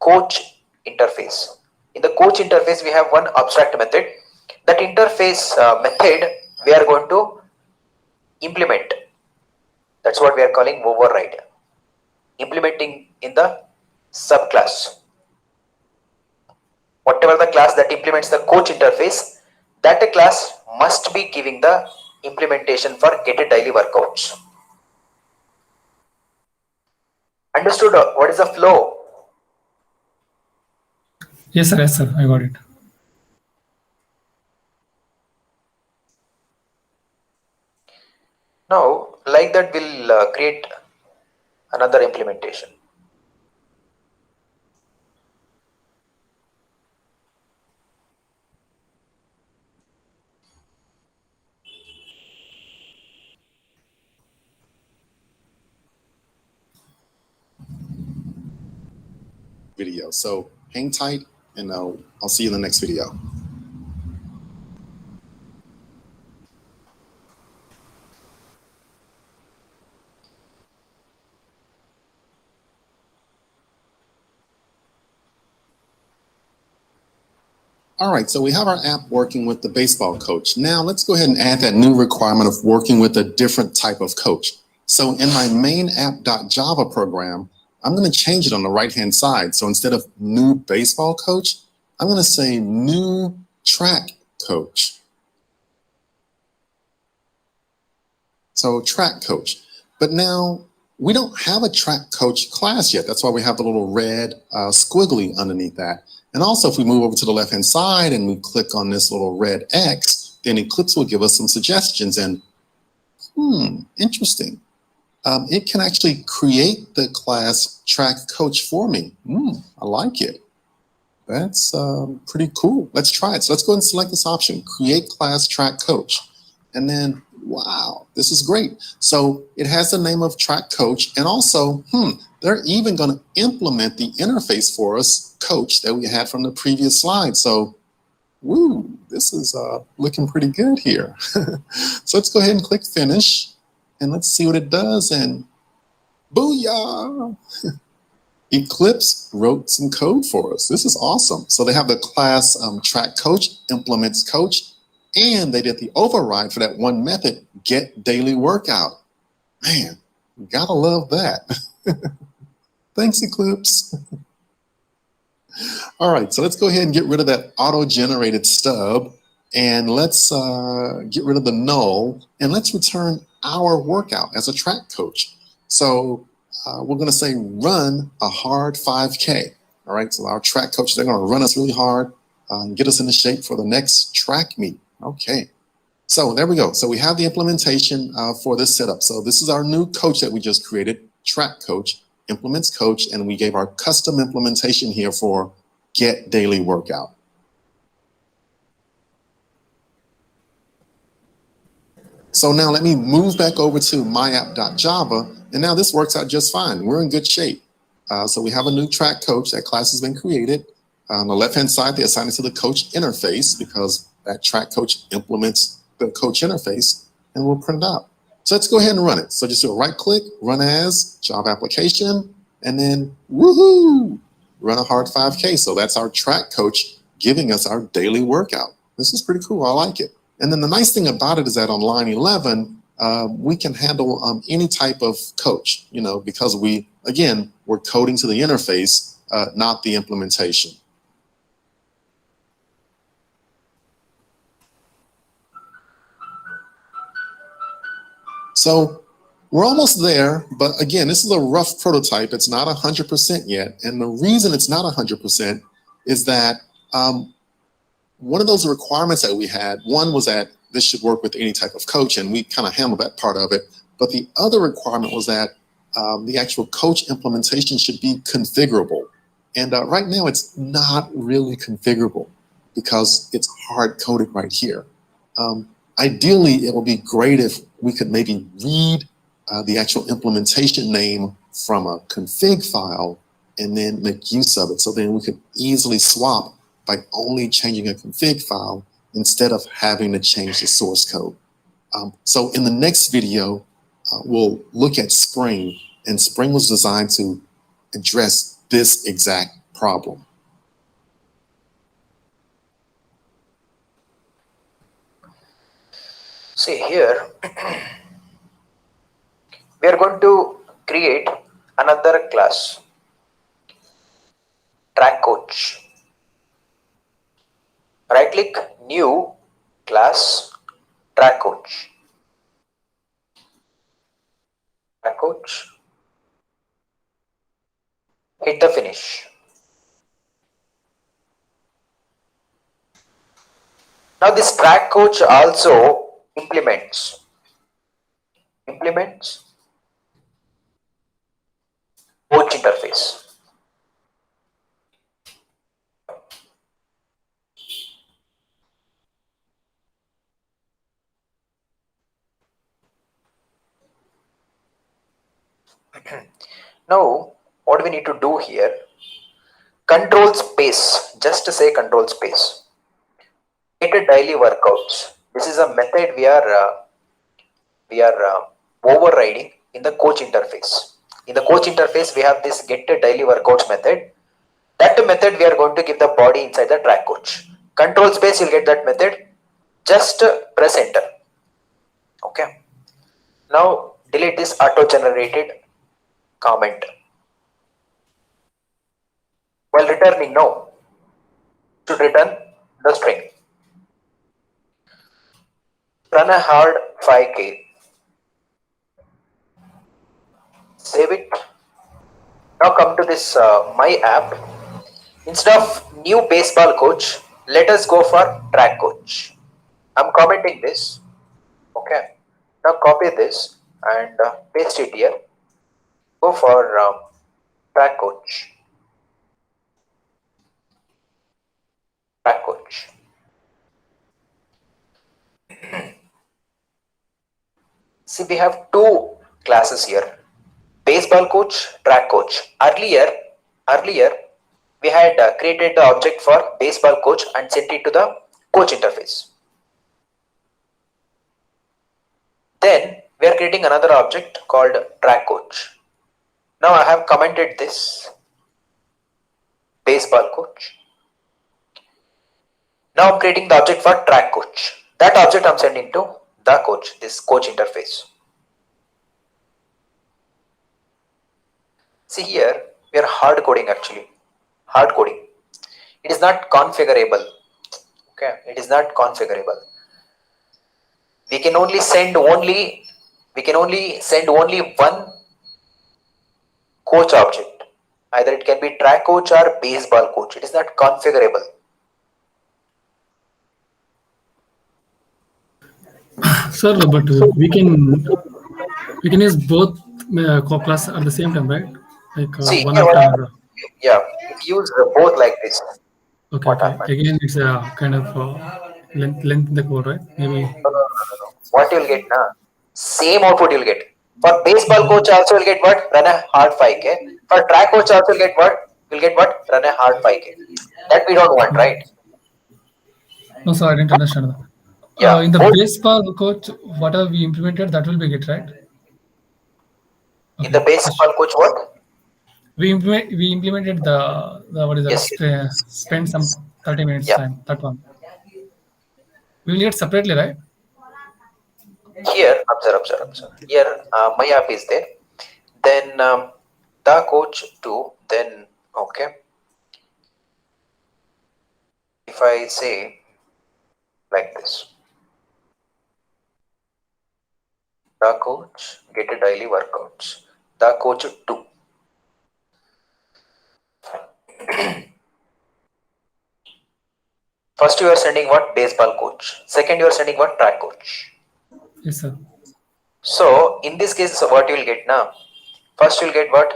coach interface. In the coach interface, we have one abstract method. That interface method we are going to implement. That's what we are calling override. Implementing in the subclass. Whatever the class that implements the coach interface, that class must be giving the implementation for get a daily workouts. Understood what is the flow? Yes, sir. Yes, sir. I got it. Now, like that, we'll create another implementation. Video. So hang tight, and I'll see you in the next video. All right, so we have our app working with the baseball coach. Now let's go ahead and add that new requirement of working with a different type of coach. So in my main app.java program, I'm going to change it on the right-hand side. So instead of new baseball coach, I'm going to say new track coach. So track coach. But now we don't have a track coach class yet. That's why we have the little red squiggly underneath that. And also, if we move over to the left-hand side and we click on this little red X, then Eclipse will give us some suggestions. And interesting. It can actually create the class track coach for me. I like it. That's pretty cool. Let's try it. So let's go ahead and select this option, create class track coach. And then, wow, this is great. So it has the name of track coach. And also, they're even going to implement the interface for us, coach, that we had from the previous slide. So, woo, this is looking pretty good here. So let's go ahead and click finish. And let's see what it does. And booyah! Eclipse wrote some code for us. This is awesome. So they have the class track coach, implements coach, and they did the override for that one method, get daily workout. Man, gotta love that. Thanks, Eclipse. All right, so let's go ahead and get rid of that auto-generated stub, and let's get rid of the null, and let's return our workout as a track coach. So we're gonna say run a hard 5K. All right, so our track coach, they're gonna run us really hard and get us into shape for the next track meet. Okay, so there we go. So we have the implementation for this setup. So this is our new coach that we just created, track coach, implements coach, and we gave our custom implementation here for get daily workout. So now let me move back over to myapp.java, and now this works out just fine. We're in good shape. So we have a new track coach. That class has been created. On the left-hand side, they assign it to the coach interface because that track coach implements the coach interface, and we'll print it out. So let's go ahead and run it. So just do a right-click, run as, Java application, and then woohoo, run a hard 5K. So that's our track coach giving us our daily workout. This is pretty cool. I like it. And then the nice thing about it is that on line 11, we can handle any type of coach, you know, because we, again, we're coding to the interface, not the implementation. So we're almost there, but again, this is a rough prototype. It's not 100% yet. And the reason it's not 100% is that one of those requirements that we had, one was that this should work with any type of coach, and we kind of handled that part of it. But the other requirement was that the actual coach implementation should be configurable. And right now it's not really configurable because it's hard coded right here. Ideally, it would be great if we could maybe read the actual implementation name from a config file and then make use of it. So then we could easily swap by only changing a config file instead of having to change the source code. So in the next video, we'll look at Spring, and Spring was designed to address this exact problem. See here, we are going to create another class, track coach. Right click, new class, track coach. Track coach. Hit the finish. Now this track coach also implements coach interface. Now what we need to do here, control space, just to say control space, get a daily workouts. This is a method we are overriding in the coach interface. In the coach interface we have this get a daily workouts method. That method we are going to give the body inside the track coach. Control space, you'll get that method. Just press enter. Okay. Now delete this auto generated comment. While returning now, should return the string. Run a hard 5k. Save it. Now come to this my app. Instead of new baseball coach, let us go for track coach. I'm commenting this. Okay. Now copy this and paste it here. Go for track coach. Track coach. See, we have two classes here. Baseball coach, track coach. Earlier we had created the object for baseball coach and sent it to the coach interface. Then we are creating another object called track coach. Now I have commented this baseball coach. Now I'm creating the object for track coach. That object I'm sending to the coach, this coach interface. See here, we are hard coding actually. Hard coding. It is not configurable. Okay, it is not configurable. We can only send only one coach object. Either it can be track coach or baseball coach. It is not configurable. Sir, but we can use both class at the same time, right? Like See one here what after happens, another. yeah, if you use both like this, Okay, what okay. happens? Again, it's a kind of length in the code, right? Maybe. No. What you'll get now? Same output you'll get. For baseball Okay. coach also will get what? Run a hard 5k. For track coach also will get what? Will get what? Run a hard 5k. That we don't want, right? No, sir, I didn't understand that. Yeah. In the Both baseball coach, whatever we implemented, that will be it, right? in the Okay. baseball coach what? We implemented the what is that? Yes. Spend some 30 minutes Yeah. time. That one. We will get separately, right? Here, observe. Here, my app is there. Then the coach 2. Then okay. If I say like this, the coach get a daily workouts. The coach 2. First you are sending what? Baseball coach. Second you are sending what? Track coach. Yes, sir. So in this case, so what you will get now? First you will get what?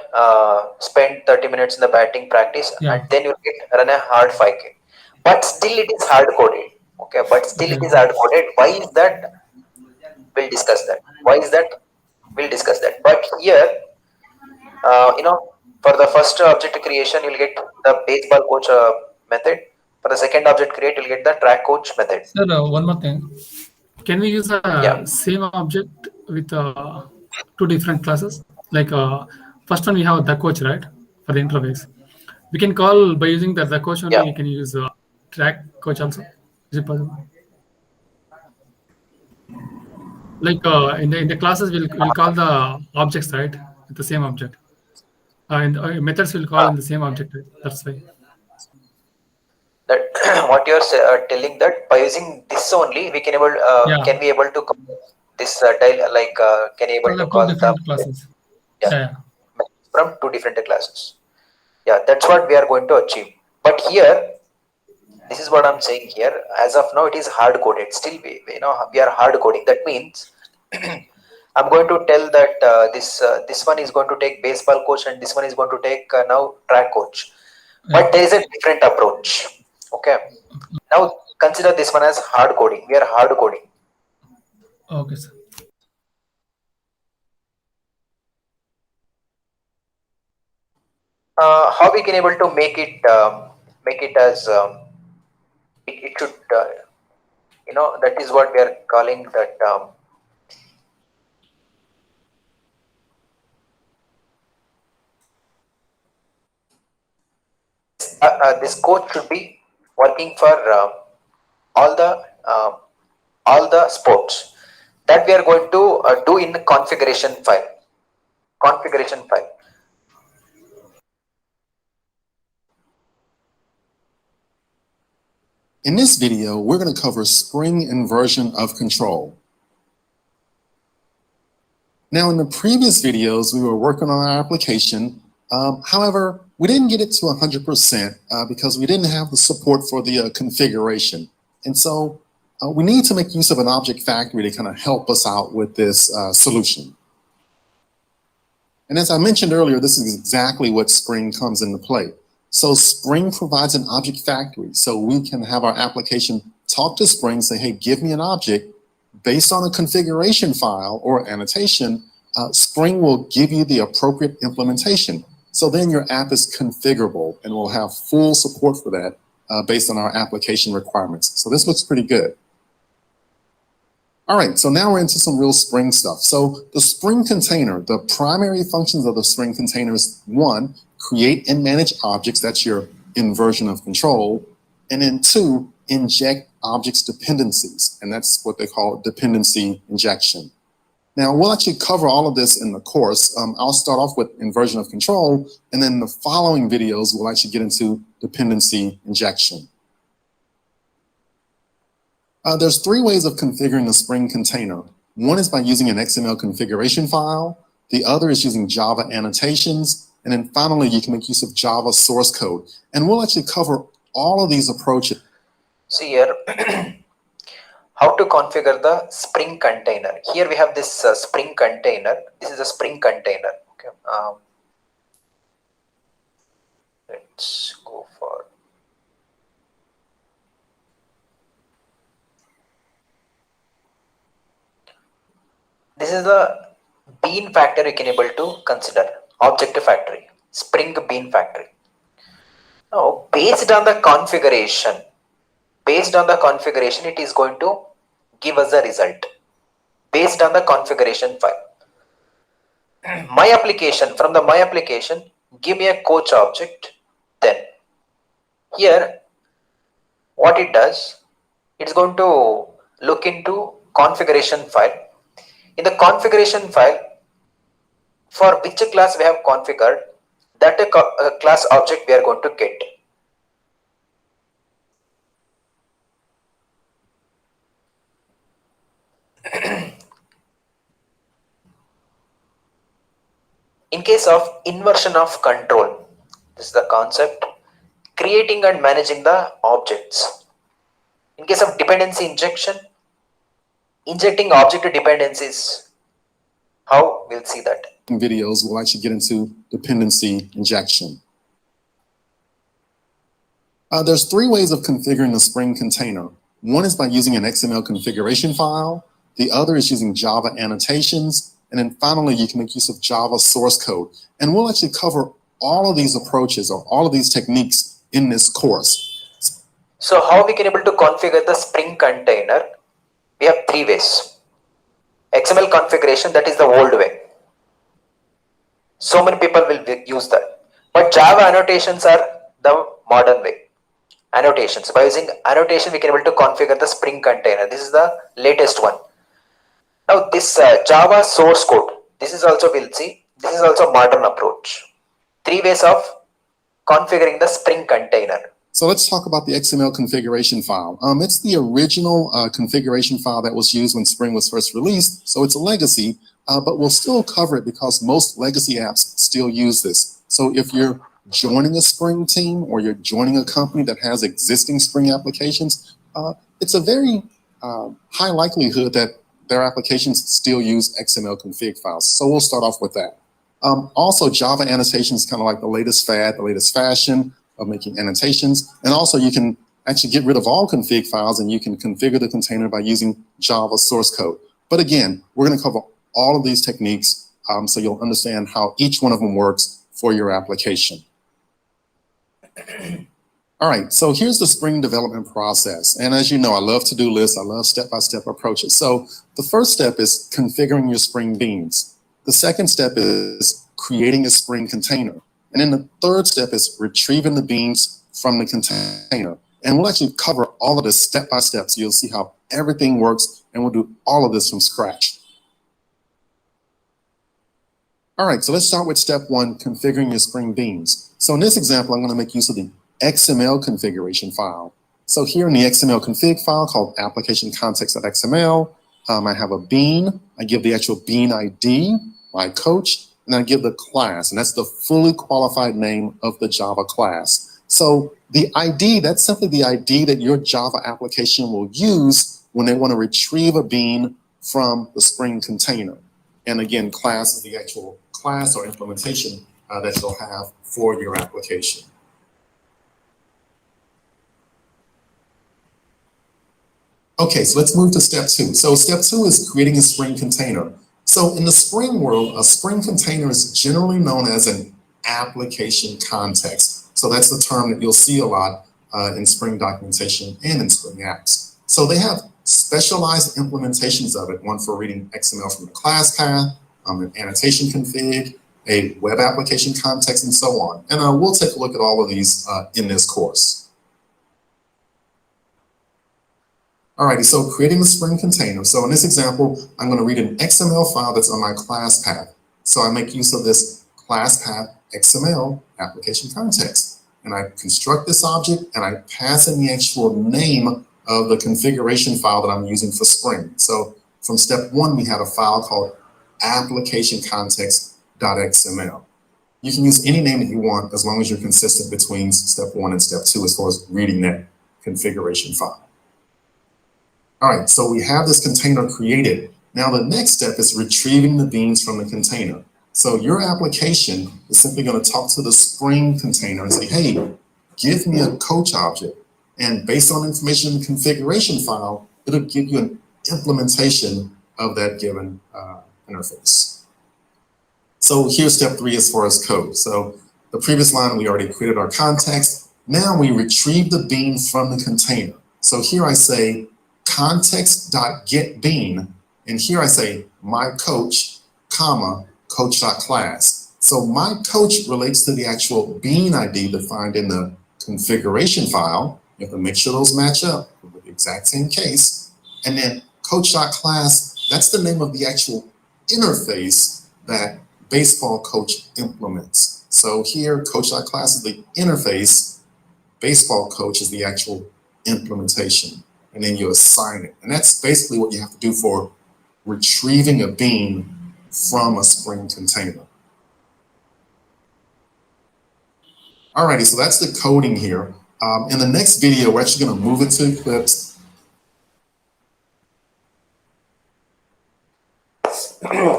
Spend 30 minutes in the batting practice, Yeah. and then you will get run a hard 5k. But still it is hard coded. Okay, but still Okay. it is hard coded. Why is that? We'll discuss that. Why is that? We'll discuss that. But here, for the first object creation, you'll get the baseball coach method. For the second object create, you'll get the track coach method. Sir, one more thing. Can we use the Yeah. same object with two different classes? Like first one we have the coach, right? For the interface. We can call by using the coach only. Yeah. We can use track coach also. Is it possible? Like in the classes, we'll call the objects, right? With the same object. And methods will call in the same object. Right? That's why. That what you're telling that by using this only we can Yeah. can be able to call this can able For the to two call the different classes. Yeah. from two different classes. Yeah, that's what we are going to achieve. But here, this is what I'm saying here. As of now, it is hard coded. Still, we are hard coding. That means I'm going to tell that this one is going to take baseball coach and this one is going to take now track coach. But there is a different approach. Okay. Now consider this one as hard coding. We are hard coding. Okay, sir. How we can able to make it as it should that is what we are calling that this code should be working for all the sports that we are going to do in the configuration file. In this video, we're going to cover Spring Inversion of Control. Now, in the previous videos, we were working on our application. However, we didn't get it to 100% because we didn't have the support for the configuration. And so we need to make use of an object factory to kind of help us out with this solution. And as I mentioned earlier, this is exactly what Spring comes into play. So Spring provides an object factory so we can have our application talk to Spring, say, hey, give me an object based on a configuration file or annotation. Spring will give you the appropriate implementation. So then your app is configurable and we'll have full support for that based on our application requirements. So this looks pretty good. All right, so now we're into some real Spring stuff. So the Spring container, the primary functions of the Spring container is 1, create and manage objects. That's your inversion of control. And then 2, inject objects dependencies. And that's what they call dependency injection. Now, we'll actually cover all of this in the course. I'll start off with inversion of control, and then the following videos we'll actually get into dependency injection. There's 3 ways of configuring the Spring container. One is by using an XML configuration file. The other is using Java annotations. And then finally, you can make use of Java source code. And we'll actually cover all of these approaches. See here, how to configure the Spring container. Here we have this Spring container. This is a Spring container. Okay. Let's go for. This is the bean factory you can able to consider. Object factory, Spring bean factory. Now, based on the configuration, it is going to give us a result based on the configuration file. My application, from the my application, give me a coach object. Then here, what it does, it's going to look into configuration file. In the configuration file, for which class we have configured, that a class object we are going to get. In case of inversion of control, this is the concept, creating and managing the objects. In case of dependency injection, injecting object dependencies. How? We'll see that. Videos we'll actually get into dependency injection. There's 3 ways of configuring the Spring container. One is by using an XML configuration file. The other is using Java annotations. And then finally, you can make use of Java source code. And we'll actually cover all of these approaches or all of these techniques in this course. So how we can able to configure the Spring container? We have three ways. XML configuration, that is the old way. So many people will use that. But Java annotations are the modern way. Annotations. By using annotation, we can able to configure the Spring container. This is the latest one. Now this Java source code, this is also, we'll see, this is also modern approach. Three ways of configuring the Spring container. So let's talk about the XML configuration file. It's the original configuration file that was used when Spring was first released, so it's a legacy, but we'll still cover it because most legacy apps still use this. So if you're joining a Spring team or you're joining a company that has existing Spring applications, it's a very high likelihood that their applications still use XML config files. So we'll start off with that. Also, Java annotation is kind of like the latest fad, the latest fashion of making annotations. And also you can actually get rid of all config files and you can configure the container by using Java source code. But again, we're going to cover all of these techniques so you'll understand how each one of them works for your application. All right, so here's the Spring development process. And as you know, I love to-do lists. I love step-by-step approaches. So the first step is configuring your Spring beans. The second step is creating a Spring container. And then the third step is retrieving the beans from the container. And we'll actually cover all of this step by step, so you'll see how everything works, and we'll do all of this from scratch. All right, so let's start with step one, configuring your Spring beans. So in this example, I'm going to make use of the XML configuration file. So here in the XML config file called application context.xml, I have a bean. I give the actual bean ID, my coach, and I give the class, and that's the fully qualified name of the Java class. So the ID, that's simply the ID that your Java application will use when they want to retrieve a bean from the Spring container. And again, class is the actual class or implementation that you'll have for your application. Okay, so let's move to step two. So step two is creating a Spring container. So in the Spring world, a Spring container is generally known as an application context. So that's the term that you'll see a lot in Spring documentation and in Spring apps. So they have specialized implementations of it, one for reading XML from the class path, an annotation config, a web application context, and so on. And we'll take a look at all of these in this course. Alrighty, so creating the Spring container. So in this example, I'm going to read an XML file that's on my class path. So I make use of this class path XML application context. And I construct this object and I pass in the actual name of the configuration file that I'm using for Spring. So from step one, we had a file called application context.xml. You can use any name that you want as long as you're consistent between step one and step two as far as reading that configuration file. All right, so we have this container created. Now the next step is retrieving the beans from the container. So your application is simply going to talk to the Spring container and say, hey, give me a coach object. And based on information in the configuration file, it'll give you an implementation of that given interface. So here's step three as far as code. So the previous line, we already created our context. Now we retrieve the bean from the container. So here I say, context.getBean, and here I say my coach, comma, coach.class. So my coach relates to the actual bean ID defined in the configuration file. You have to make sure those match up with the exact same case. And then coach.class, that's the name of the actual interface that baseball coach implements. So here, coach.class is the interface, baseball coach is the actual implementation. And then you assign it. And that's basically what you have to do for retrieving a bean from a Spring container. Alrighty, so that's the coding here. In the next video, we're actually going to move into Eclipse.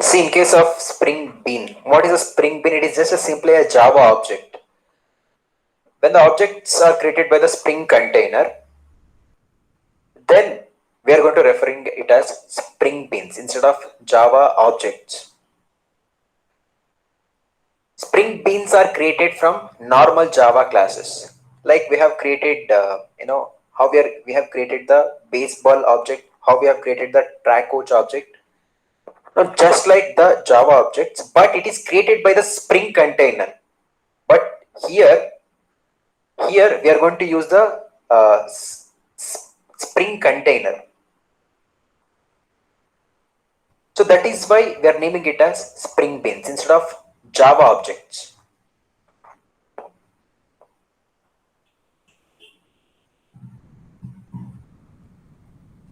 See, in case of Spring Bean, what is a Spring Bean? It is just simply a Java object. When the objects are created by the Spring container, then we are going to referring it as Spring Beans instead of Java objects. Spring beans are created from normal Java classes. Like we have created, how we have created the baseball object, how we have created the track coach object. Now, just like the Java objects, but it is created by the Spring container. But here, here we are going to use the Spring container. So that is why we are naming it as Spring beans instead of Java objects.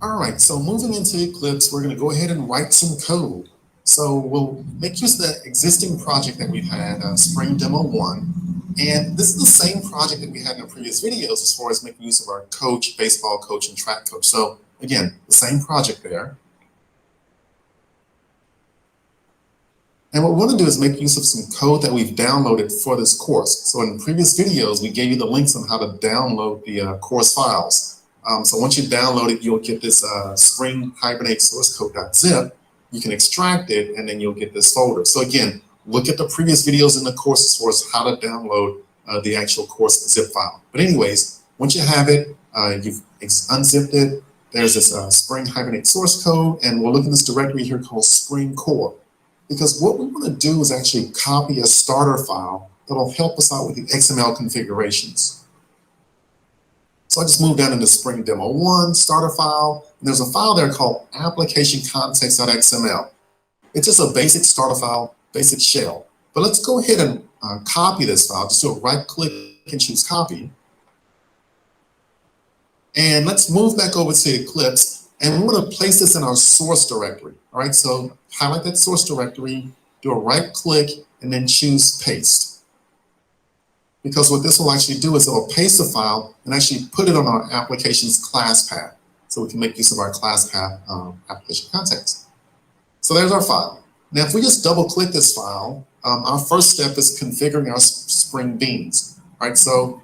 All right, so moving into Eclipse, we're going to go ahead and write some code. So we'll make use of the existing project that we've had, Spring Demo 1. And this is the same project that we had in the previous videos as far as making use of our coach, baseball coach, and track coach. So again, the same project there. And what we want to do is make use of some code that we've downloaded for this course. So in previous videos, we gave you the links on how to download the course files. So once you download it, you'll get this Spring Hibernate source code.zip. You can extract it, and then you'll get this folder. So again, look at the previous videos in the course as far as how to download the actual course zip file. But anyways, once you have it, you've unzipped it. There's this Spring Hibernate source code, and we'll look in this directory here called Spring Core. Because what we want to do is actually copy a starter file that'll help us out with the XML configurations. So I just moved down into Spring Demo 1 starter file, and there's a file there called application context.xml. It's just a basic starter file, basic shell. But let's go ahead and copy this file. Just do a right click and choose copy. And let's move back over to Eclipse, and we want to place this in our source directory. All right, so highlight that source directory, do a right click, and then choose paste. Because what this will actually do is it will paste the file and actually put it on our application's class path. So we can make use of our class path application context. So there's our file. Now, if we just double click this file, our first step is configuring our Spring beans. All right, so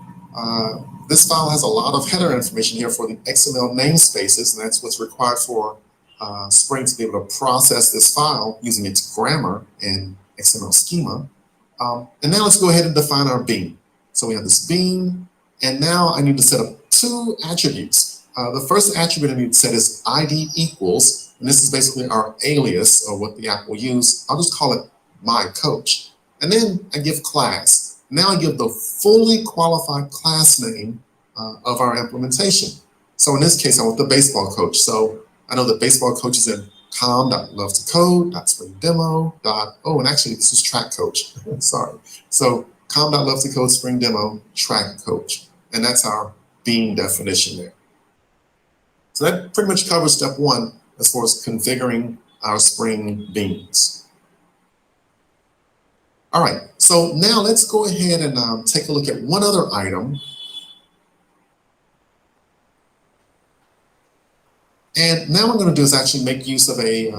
this file has a lot of header information here for the XML namespaces, and that's what's required for Spring to be able to process this file using its grammar and XML schema. And now let's go ahead and define our bean. So we have this bean, and now I need to set up two attributes. The first attribute I need to set is ID equals, and this is basically our alias or what the app will use. I'll just call it my coach. And then I give class. Now I give the fully qualified class name of our implementation. So in this case, I want the baseball coach. So I know the baseball coach is in com.lovetocode.springdemo. Oh, and actually this is track coach. Sorry. So com.lovetocode spring demo track coach. And that's our bean definition there. So that pretty much covers step one as far as configuring our Spring beans. All right, so now let's go ahead and take a look at one other item. And now what I'm going to do is actually make use of a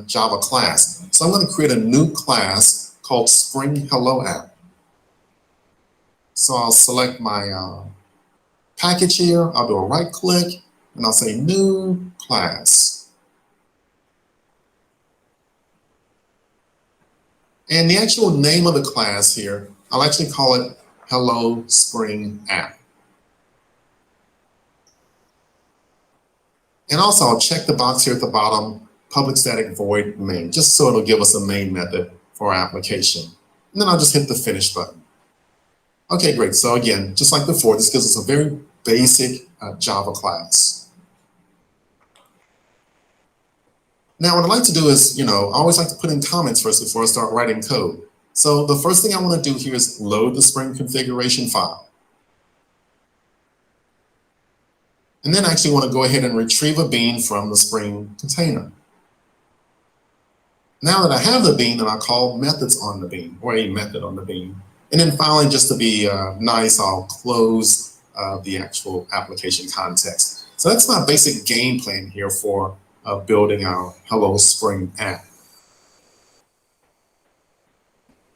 Java class. So I'm going to create a new class called Spring Hello App. So I'll select my package here. I'll do a right click and I'll say new class. And the actual name of the class here, I'll actually call it Hello Spring App. And also I'll check the box here at the bottom, public static void main, just so it'll give us a main method for our application. And then I'll just hit the finish button. Okay, great. So again, just like before, this gives us a very basic Java class. Now, what I like to do is, I always like to put in comments first before I start writing code. So the first thing I want to do here is load the Spring configuration file. And then I actually want to go ahead and retrieve a bean from the Spring container. Now that I have the bean, then I'll call methods on the bean, or a method on the bean. And then finally, just to be nice, I'll close the actual application context. So that's my basic game plan here for building our Hello Spring app.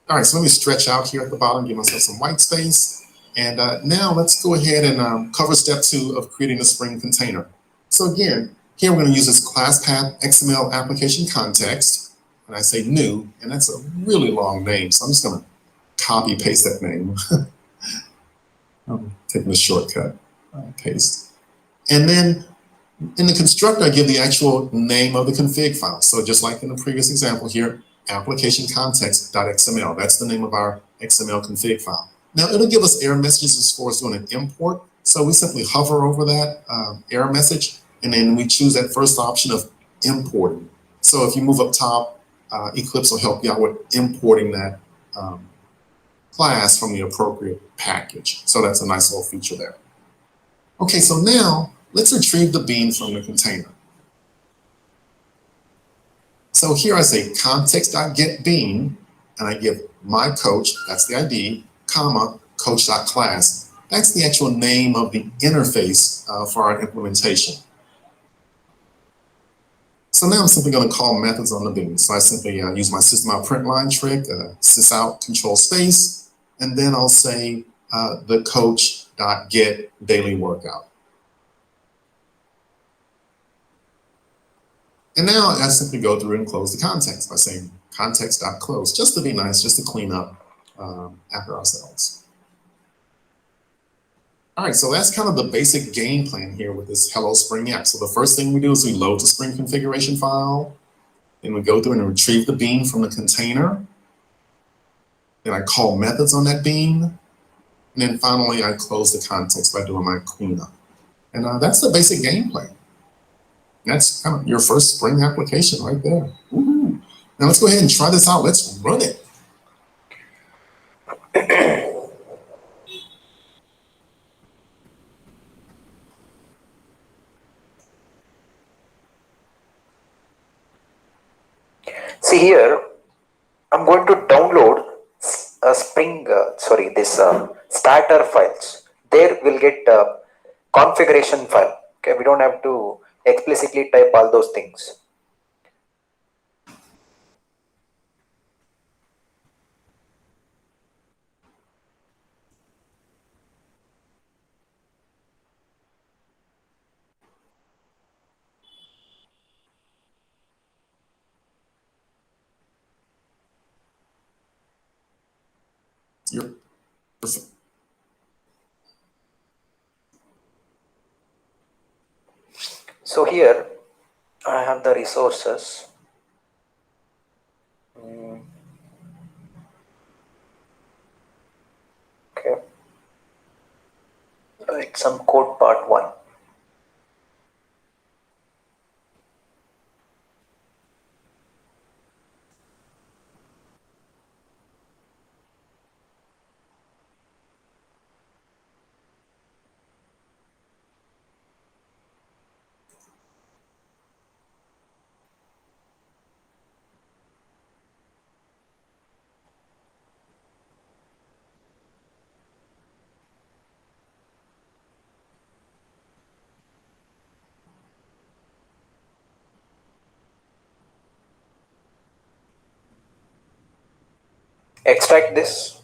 All right, so let me stretch out here at the bottom, give myself some white space. And now let's go ahead and cover step 2 of creating a Spring container. So again, here we're going to use this class path XML application context. And I say new, and that's a really long name. So I'm just going to copy paste that name. I'm taking a shortcut, paste. And then in the constructor, I give the actual name of the config file. So just like in the previous example here, application context.xml. That's the name of our XML config file. Now it'll give us error messages as far as doing an import. So we simply hover over that error message, and then we choose that first option of importing. So if you move up top, Eclipse will help you out with importing that class from the appropriate package. So that's a nice little feature there. Okay, so now let's retrieve the bean from the container. So here I say context.getBean, and I give my coach, that's the ID, comma, coach.class. That's the actual name of the interface for our implementation. So now I'm simply going to call methods on the bean. So I simply use my system out print line trick, sysout control space, and then I'll say the coach.get daily workout. And now I simply go through and close the context by saying context.close, just to be nice, just to clean up after ourselves. All right, so that's kind of the basic game plan here with this Hello Spring app. So the first thing we do is we load the Spring configuration file. Then we go through and retrieve the bean from the container. Then I call methods on that bean. And then finally, I close the context by doing my cleanup. And that's the basic game plan. That's kind of your first Spring application right there. Woohoo. Now let's go ahead and try this out. Let's run it. See here, I'm going to download a Spring, starter files. There we'll get a configuration file. Okay, we don't have to explicitly type all those things. Yep. Perfect. So here I have the resources. Okay. Write some code part 1. Extract this.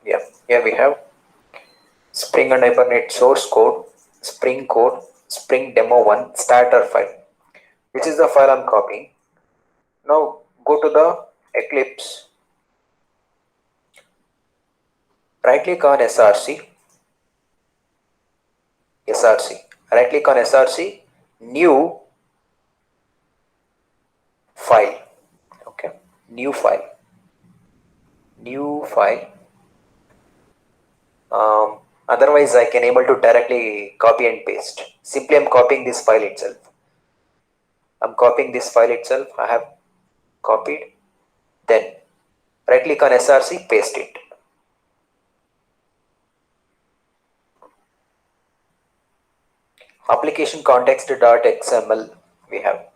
Yeah, here we have Spring and Hibernate source code, Spring code, Spring demo 1 starter file, which is the file I'm copying. Now go to the Eclipse, right click on SRC, right click on SRC, new file. Okay, new file. Otherwise I can able to directly copy and paste. Simply I'm copying this file itself. I have copied. Then right click on SRC, paste it. Application context.xml we have.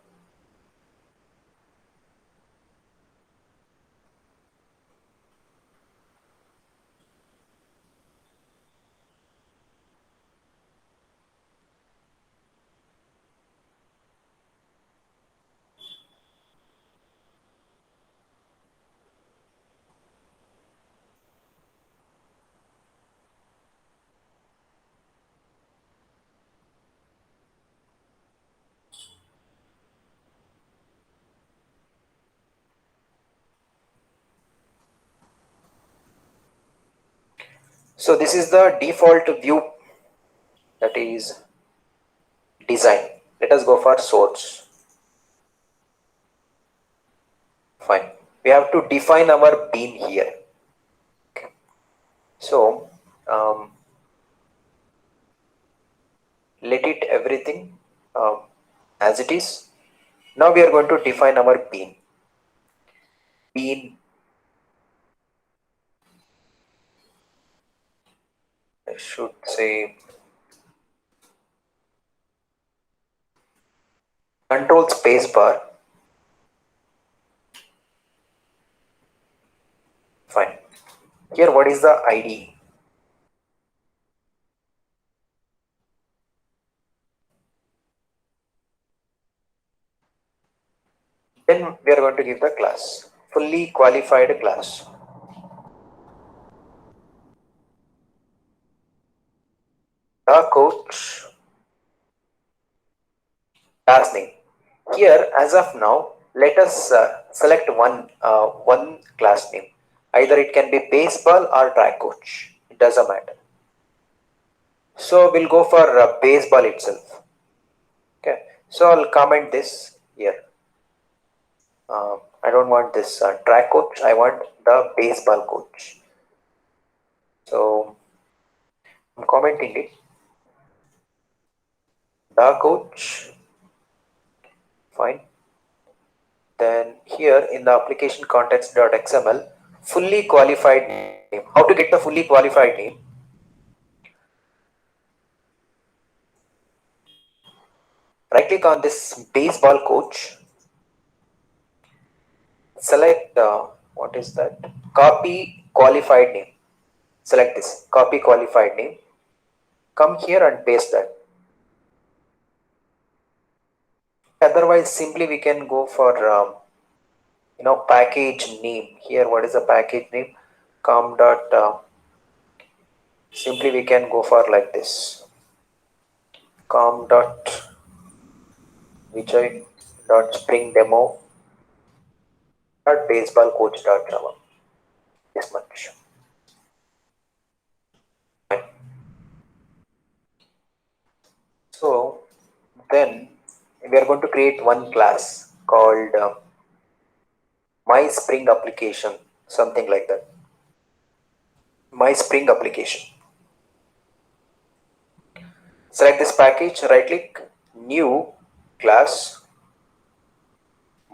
So this is the default view, that is design. Let us go for source. Fine. We have to define our bean here. Okay. So let it everything as it is. Now we are going to define our bean. Bean, I should say control space bar. Fine. Here what is the ID? Then we are going to give the class, fully qualified class. The coach class name. Here, as of now, let us select one class name. Either it can be baseball or track coach. It doesn't matter. So we'll go for baseball itself. Okay. So I'll comment this here. I don't want this track coach. I want the baseball coach. So I'm commenting it. The coach. Fine. Then here in the application context.xml, fully qualified name. How to get the fully qualified name? Right click on this baseball coach. Select what is that? Copy qualified name. Select this. Copy qualified name. Come here and paste that. Otherwise, simply we can go for package name. Here, what is the package name? Com dot. Simply we can go for like this. Com dot Vijay dot spring demo dot baseball coach dot java. This much. So then we are going to create one class called my spring application, something like that. My spring application. Select this package, right click, new class,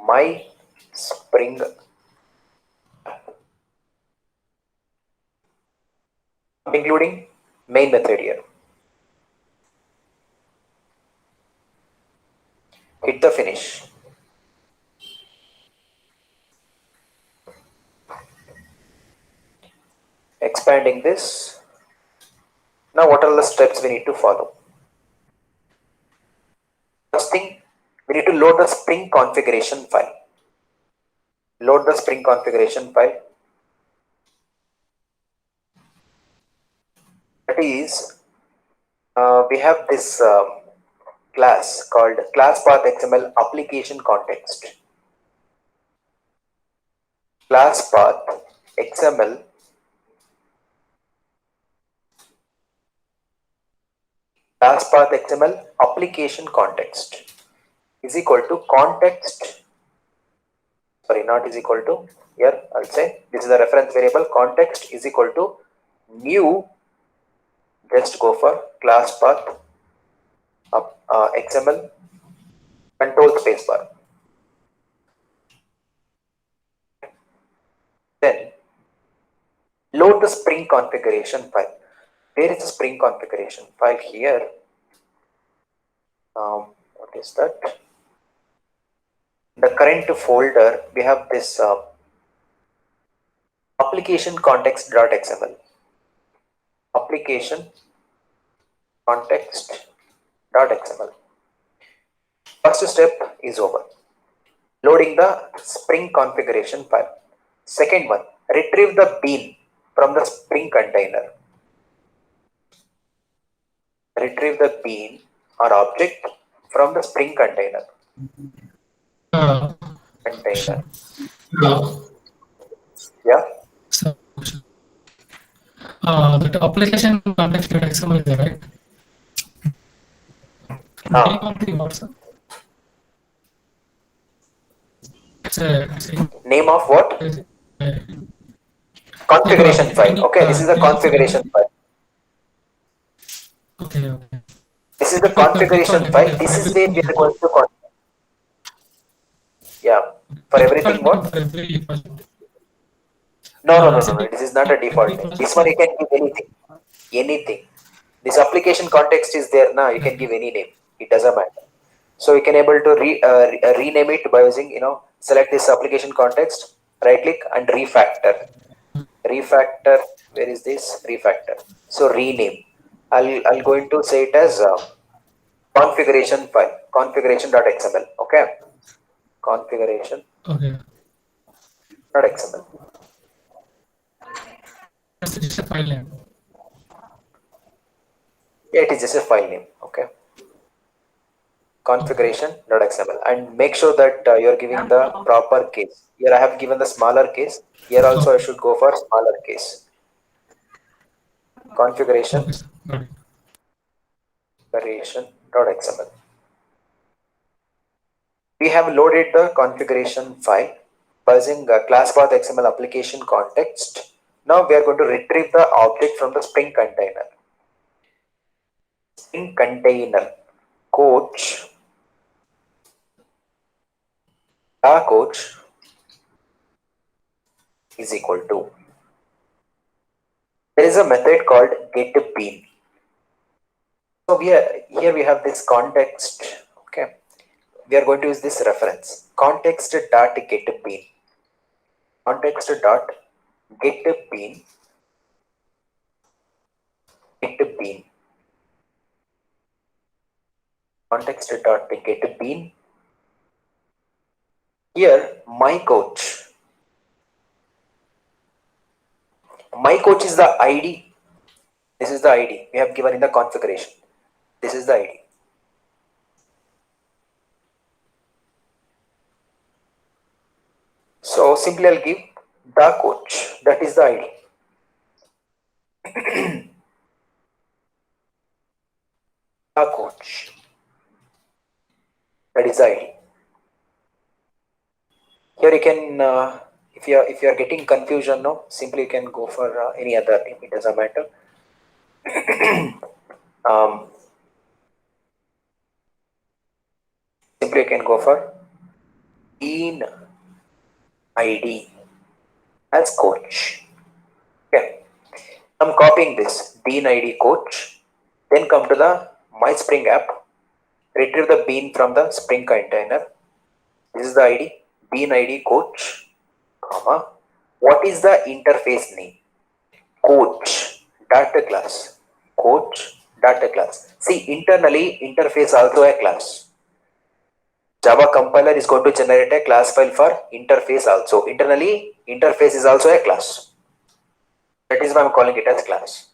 my spring including main method here. Hit the finish. Expanding this. Now what are the steps we need to follow? First thing, we need to load the spring configuration file. Load the spring configuration file. That is, we have this class called class path XML application context. Class path XML class path XML application context is equal to context. Sorry, not is equal to. Here I'll say this is the reference variable. Context is equal to new. Just go for class path XML control spacebar. Then load the spring configuration file. Where is the spring configuration file? Here. What is that? The current folder, we have this application context.xml. Application context.xml. First step is over. Loading the spring configuration file. Second one, retrieve the bean from the spring container. Retrieve the bean or object from the spring container. Yeah. So, That application context XML is there, right? Name Ah, of the what's it's name of what? like Configuration file. any Okay, this is the configuration file. okay. This is the For configuration default, I think file. This for is where everything we is are going to yeah. For default everything, name what? for every project. No, no, no, It's no, a no. default This is not a default every name. project This one has you can give anything. Anything. This application context is there now. You can give any name. It doesn't matter. So you can able to rename it by using, select this application context, right click and refactor. Refactor. Where is this refactor? So rename. I'll going to say it as configuration file. Configuration.xml. Okay. Configuration.xml. okay. It's just a file name. Yeah, it is just a file name. Okay. Configuration.xml, and make sure that you're giving the proper case. Here I have given the smaller case. Here also I Okay, should go for smaller case. okay, sir. Got it. Configuration.xml. We have loaded the configuration file by using class path XML application context. Now we are going to retrieve the object from the Spring container. Spring container coach, coach is equal to. There is a method called getBean. So here we have this context. Okay, we are going to use this reference context dot getBean. Context dot getBean. GetBean. Context dot getBean. Here my coach. My coach is the ID. This is the ID we have given in the configuration. This is the ID. So simply I'll give the coach. That is the ID. The coach. That is the ID. Here you can, if you are getting confusion, no, simply you can go for any other name. It doesn't matter. Um, simply you can go for Dean ID as coach. Okay. I'm copying this Bean ID coach. Then come to the My Spring app. Retrieve the bean from the Spring container. This is the ID. Bean ID coach. Comma. What is the interface name? Coach. Data class. Coach. Data class. See, internally interface also a class. Java compiler is going to generate a class file for interface also. Internally, interface is also a class. That is why I'm calling it as class.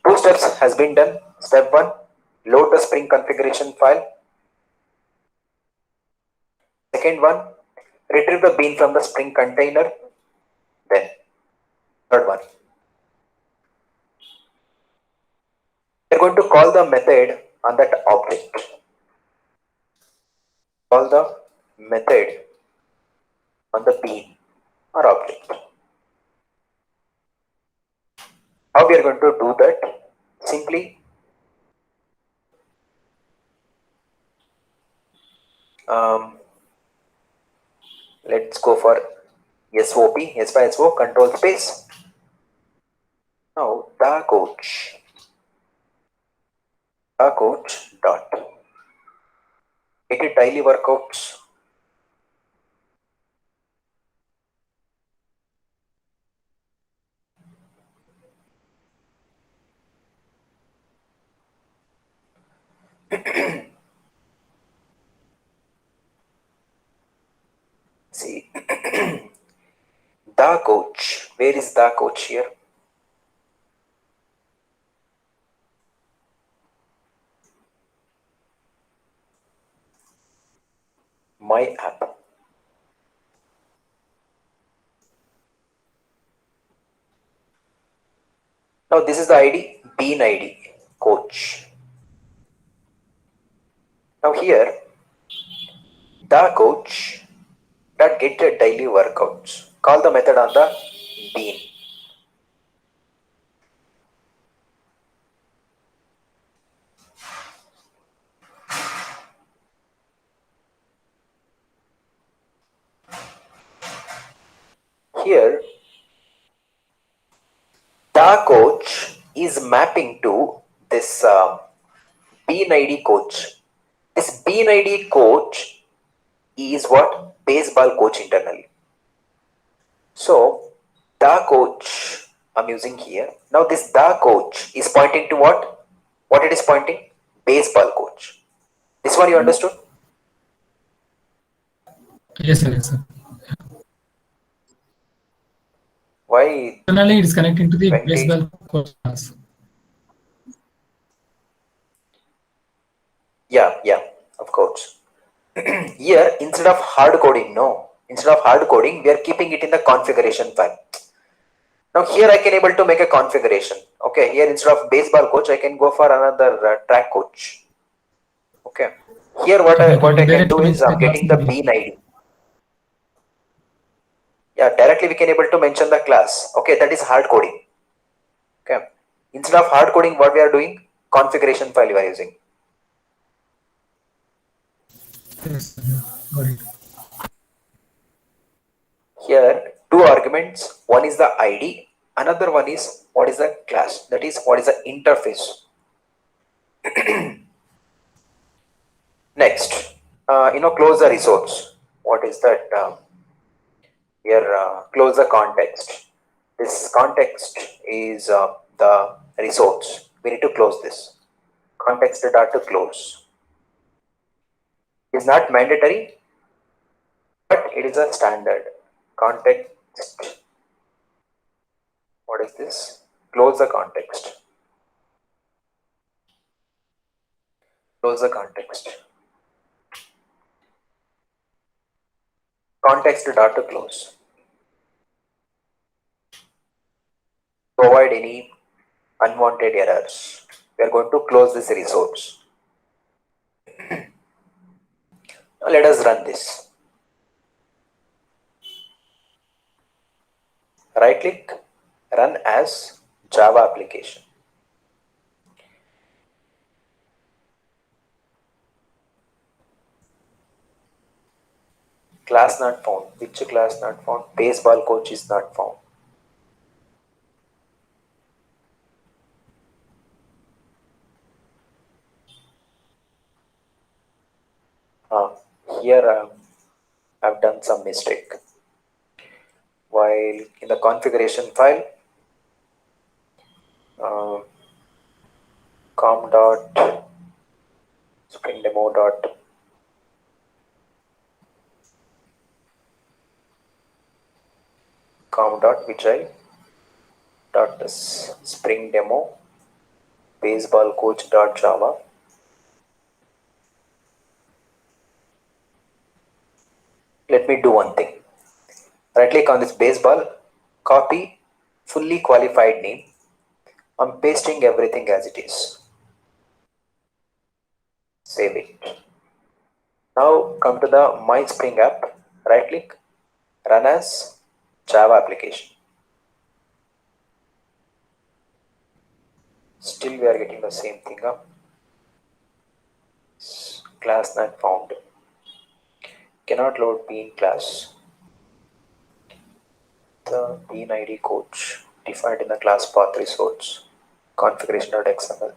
Two steps has been done. Step 1, load the Spring configuration file. Second one, retrieve the bean from the Spring container. Then third one, we are going to call the method on that object. Call the method on the bean or object. How we are going to do that? Simply let's go for SOP, S by SO, control space. Now the coach dot get it daily workouts. See, the coach. Where is the coach here? My app. Now this is the ID, bean ID, coach. Now here, the coach that get the daily workouts. Call the method on the bean. Here, the coach is mapping to this bean ID coach. This bean ID coach is what? Baseball coach internally. So, the coach I'm using here. Now this the coach is pointing to what? What it is pointing? Baseball coach. This one you understood? Yes, sir. Yes, sir. Why, Internally, it is connecting to the Venki? baseball coach class. Yeah, of course. Here, instead of hard coding, no. Instead of hard coding, we are keeping it in the configuration file. Now here I can able to make a configuration. Okay, here instead of baseball coach, I can go for another track coach. Okay. Here what Okay, what I can direct do is mention I'm the getting the class. bean ID. Yeah, directly we can able to mention the class. Okay, that is hard coding. Okay. Instead of hard coding, what we are doing? Configuration file you are using. Yes, sir. Got it. Here, two arguments. One is the ID, another one is what is the class. That is what is the interface. Next, close the resource. What is that? Here, close the context. This context is the resource. We need to close this. Context data to close. It's not mandatory, but it is a standard. Context. What is this? Close the context. Close the context. Context data close. To avoid any unwanted errors, we are going to close this resource. Now let us run this. Right click, run as Java application. Class not found. Which class not found? Baseball coach is not found. Here I've done some mistake. While in the configuration file, com dot spring demo dot com dot vijay dot spring demo baseball coach dot java. Let me do one thing. Right click on this baseball, copy fully qualified name. I'm pasting everything as it is. Save it. Now come to the My Spring app. Right click, run as Java application. Still we are getting the same thing up. Class not found. Cannot load bean class. The bean ID coach defined in the class path resource configuration.xml.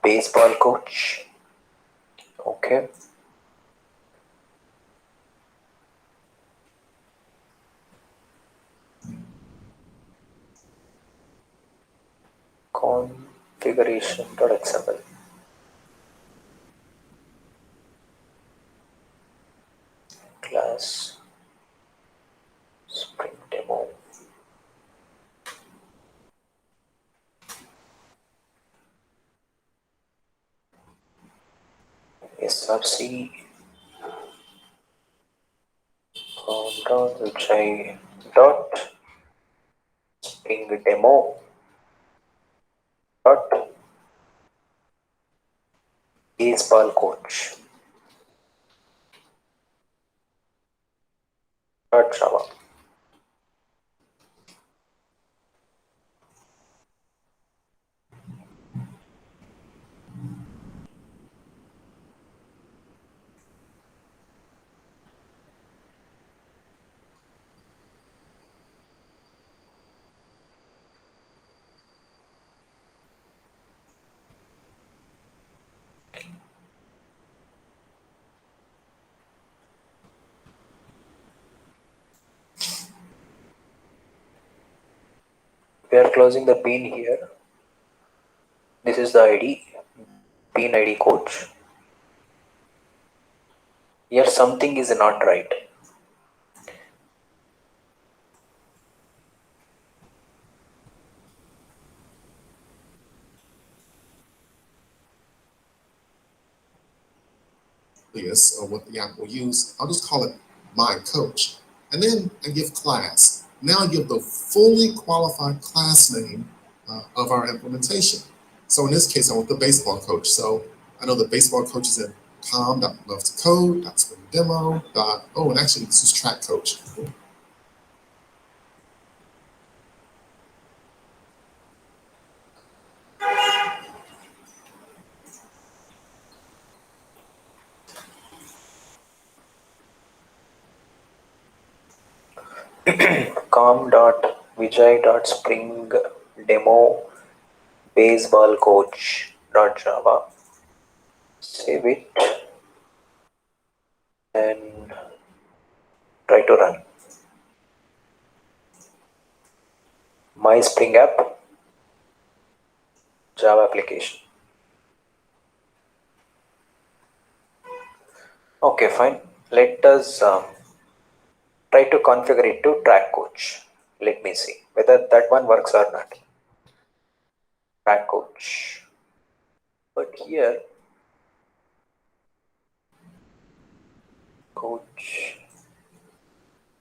Baseball coach. Okay. Configuration.xml. Class Spring demo. SRC dot spring demo dot baseball coach dot java. We are closing the bean here. This is the ID, bean ID coach. Here something is not right. Or what the app will use, I'll just call it my coach. And then I give class. Now I give the fully qualified class name of our implementation. So in this case, I want the baseball coach. So I know the baseball coach is in com.loves2code.springdemo. Oh, and actually this is track coach. com.vijay.springdemo baseball coach.java. Save it and try to run. My Spring app, Java application. Okay, fine. Let us try to configure it to track coach. Let me see whether that one works or not. Track coach. But here, coach,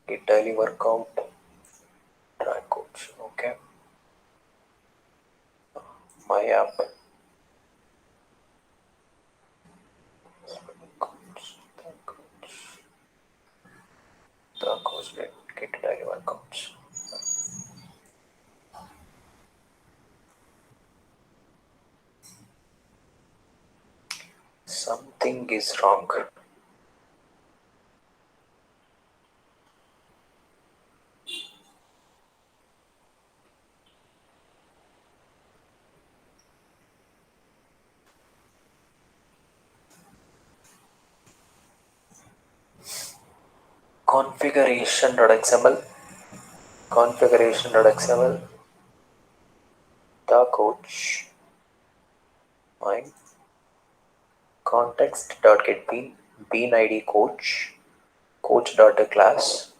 it daily workout, track coach. Okay. My app. The coach get daily workouts. Something is wrong. Configuration.xml, the coach, mine, context.getBean, bean ID coach, coach.class.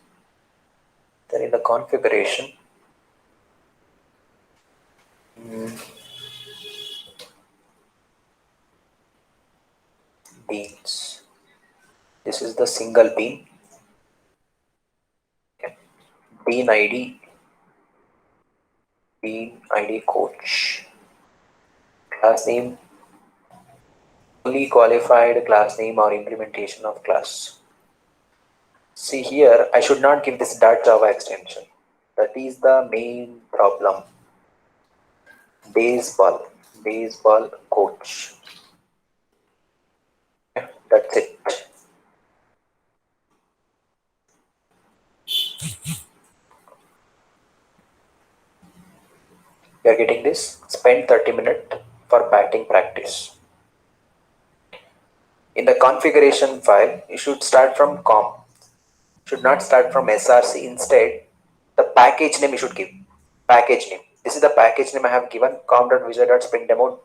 Then in the configuration, beans. This is the single bean. Bean ID, coach. Class name, fully qualified class name or implementation of class. See here, I should not give this .java extension. That is the main problem. Baseball coach. That's it. You are getting this? Spend 30 minutes for batting practice. In the configuration file, you should start from com. Should not start from src. Instead, the package name you should give. Package name. This is the package name I have given, com.visual.springdemo.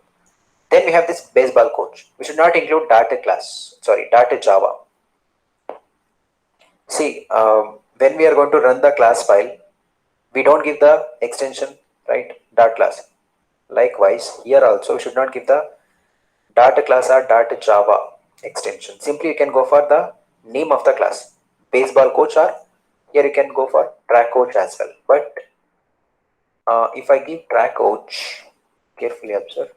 Then we have this baseball coach. We should not include data class. Sorry, data Java. See, when we are going to run the class file, we don't give the extension, right? Dot class. Likewise, here also we should not give the data class or data Java extension. Simply you can go for the name of the class, baseball coach or Here you can go for track coach as well. But if I give track coach, carefully observe,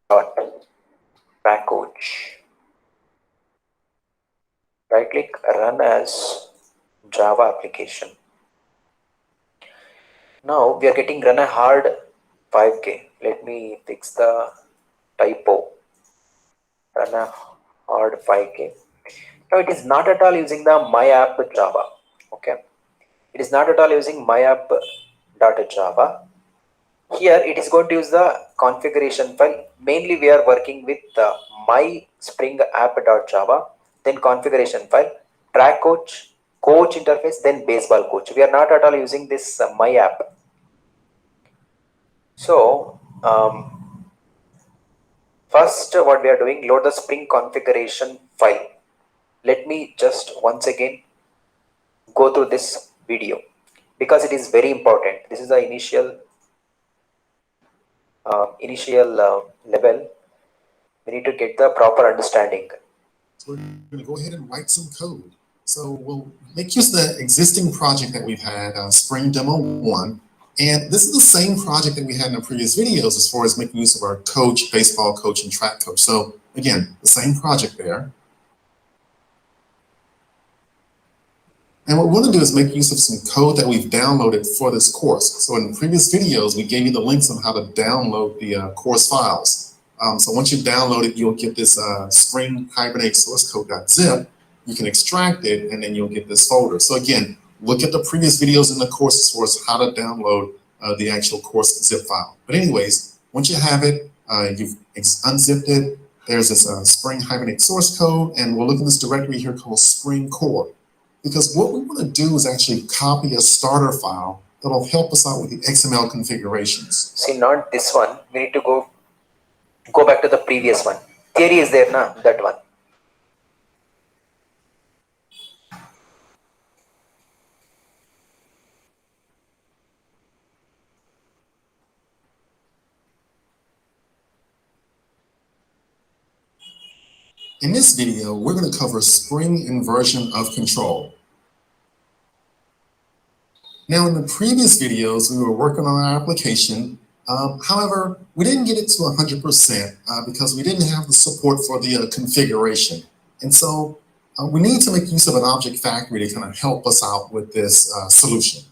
dot track coach, right click, run as Java application. Now we are getting run a hard 5K. Let me fix the typo. Run a hard 5K. Now it is not at all using the my app Java. Okay, it is not at all using my app .java. Here it is going to use the configuration file. Mainly we are working with my spring app.java, then configuration file, track coach, coach interface, then baseball coach. We are not at all using this my app. So first what we are doing, load the spring configuration file. Let me just once again go through this video because it is very important. This is the initial level. We need to get the proper understanding. So we're going to go ahead and write some code. So we'll make use of the existing project that we've had, Spring Demo 1. And this is the same project that we had in the previous videos as far as making use of our coach, baseball coach, and track coach. So again, the same project there. And what we want to do is make use of some code that we've downloaded for this course. So in the previous videos, we gave you the links on how to download the course files. So once you download it, you'll get this Spring Hibernate source code.zip. You can extract it, and then you'll get this folder. So again, look at the previous videos in the course as far as how to download the actual course zip file. But anyways, once you have it, you've unzipped it. There's this Spring Hibernate source code, and we'll look in this directory here called Spring Core. Because what we want to do is actually copy a starter file that'll help us out with the XML configurations. See, not this one. We need to go back to the previous one. Theory is there now, that one. In this video, we're going to cover Spring Inversion of Control. Now, in the previous videos, we were working on our application. However, we didn't get it to 100% because we didn't have the support for the configuration. And so we need to make use of an object factory to kind of help us out with this solution.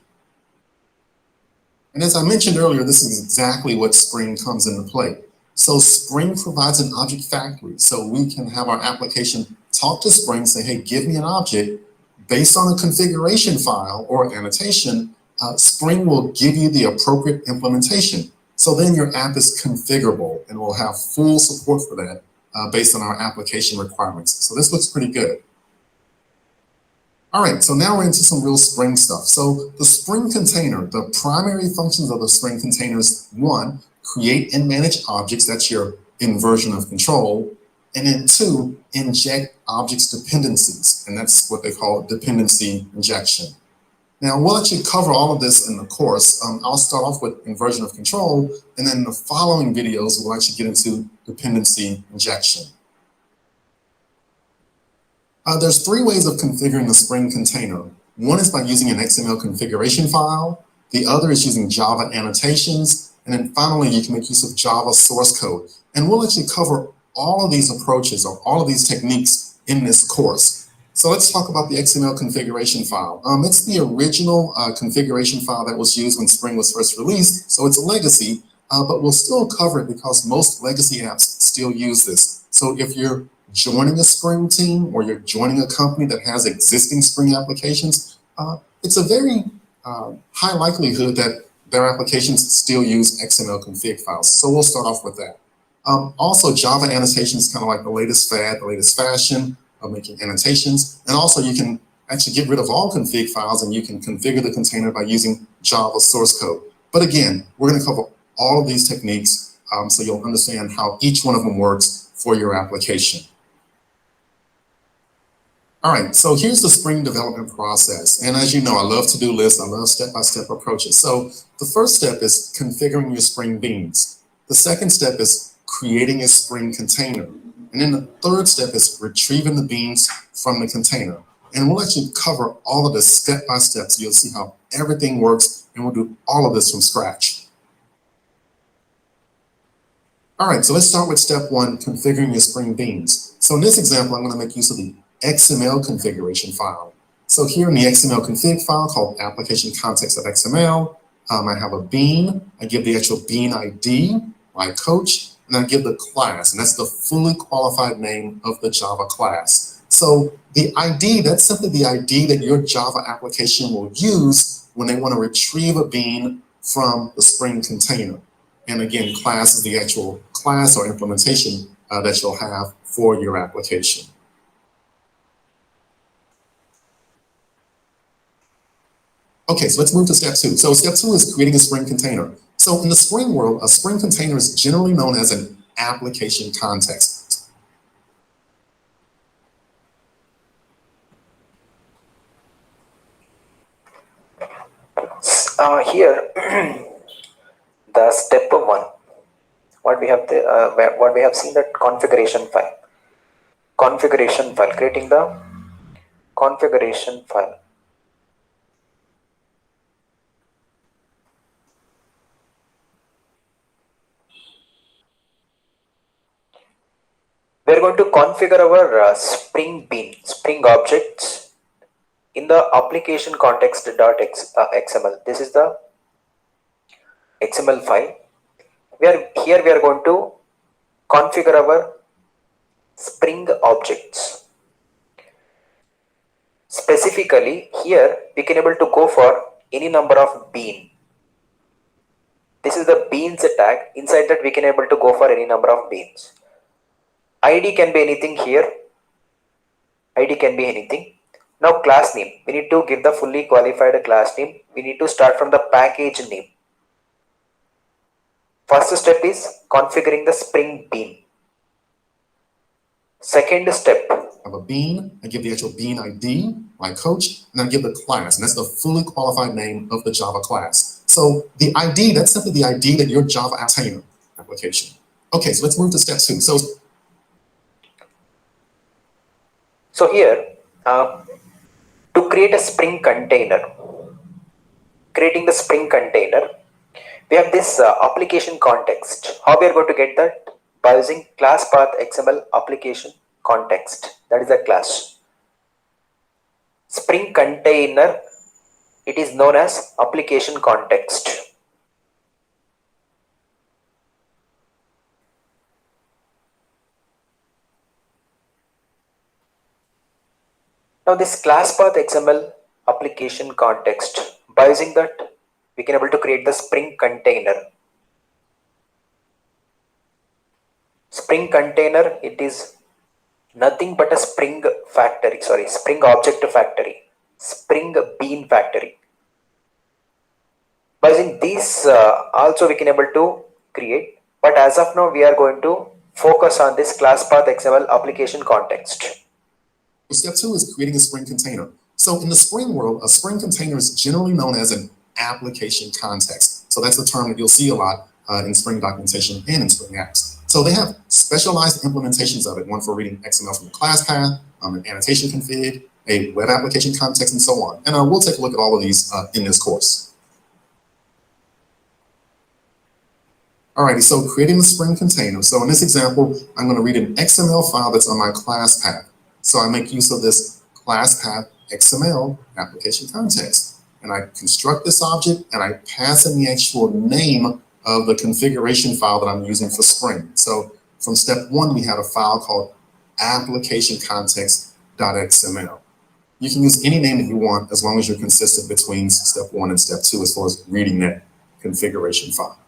And as I mentioned earlier, this is exactly what Spring comes into play. So Spring provides an object factory, so we can have our application talk to Spring, say, hey, give me an object based on a configuration file or annotation. Spring will give you the appropriate implementation. So then your app is configurable, and we'll have full support for that based on our application requirements. So this looks pretty good. All right, so now we're into some real Spring stuff. So the Spring container, the primary functions of the Spring container is 1, create and manage objects, that's your inversion of control, and then 2, inject objects dependencies, and that's what they call dependency injection. Now we'll actually cover all of this in the course. I'll start off with inversion of control, and then in the following videos we'll actually get into dependency injection. There's 3 ways of configuring the Spring container. One is by using an XML configuration file, the other is using Java annotations, and then finally, you can make use of Java source code. And we'll actually cover all of these approaches or all of these techniques in this course. So let's talk about the XML configuration file. It's the original configuration file that was used when Spring was first released, so it's a legacy, but we'll still cover it because most legacy apps still use this. So if you're joining a Spring team or you're joining a company that has existing Spring applications, it's a very high likelihood that their applications still use XML config files. So we'll start off with that. Also, Java annotation is kind of like the latest fad, the latest fashion of making annotations. And also you can actually get rid of all config files and you can configure the container by using Java source code. But again, we're going to cover all of these techniques so you'll understand how each one of them works for your application. All right, so here's the Spring development process. And as you know, I love to-do lists. I love step-by-step approaches. So the first step is configuring your Spring beans. The second step is creating a Spring container. And then the third step is retrieving the beans from the container. And we'll actually cover all of this step by step, so you'll see how everything works, and we'll do all of this from scratch. All right, so let's start with step one, configuring your Spring beans. So in this example, I'm going to make use of the XML configuration file. So here in the XML config file called application context.xml, I have a bean. I give the actual bean ID, my coach, and I give the class, and that's the fully qualified name of the Java class. So the ID, that's simply the ID that your Java application will use when they want to retrieve a bean from the Spring container. And again, class is the actual class or implementation that you'll have for your application. Okay, so let's move to step two. So step two is creating a Spring container. So in the Spring world, a Spring container is generally known as an application context. Here, the step one, what we have seen, that configuration file, creating the configuration file. We are going to configure our Spring bean, Spring objects in the application context.xml. This is the XML file. We are going to configure our Spring objects. Specifically, here we can able to go for any number of bean. This is the beans tag. Inside that we can able to go for any number of beans. ID can be anything here. ID can be anything. Now class name. We need to give the fully qualified class name. We need to start from the package name. First step is configuring the Spring bean. Second step. I have a bean. I give the actual bean ID, my coach, and I give the class, and that's the fully qualified name of the Java class. So the ID, that's simply the ID that your Java application. Okay, so let's move to step two. So here, to create a Spring container, creating the Spring container, we have this application context. How we are going to get that? By using class path XML application context. That is the class. Spring container, it is known as application context. Now this class path XML application context, by using that, we can able to create the Spring container. Spring container, it is nothing but a Spring factory, Spring object factory, Spring bean factory. By using these also we can able to create, but as of now we are going to focus on this class path XML application context. Step two is creating a Spring container. So in the Spring world, a Spring container is generally known as an application context. So that's the term that you'll see a lot in Spring documentation and in Spring apps. So they have specialized implementations of it, one for reading XML from the class path, an annotation config, a web application context, and so on. And we'll take a look at all of these in this course. Alrighty, so creating the Spring container. So in this example, I'm going to read an XML file that's on my class path. So I make use of this class path XML application context. And I construct this object and I pass in the actual name of the configuration file that I'm using for Spring. So from step one, we had a file called application context.xml. You can use any name that you want as long as you're consistent between step one and step two as far as reading that configuration file.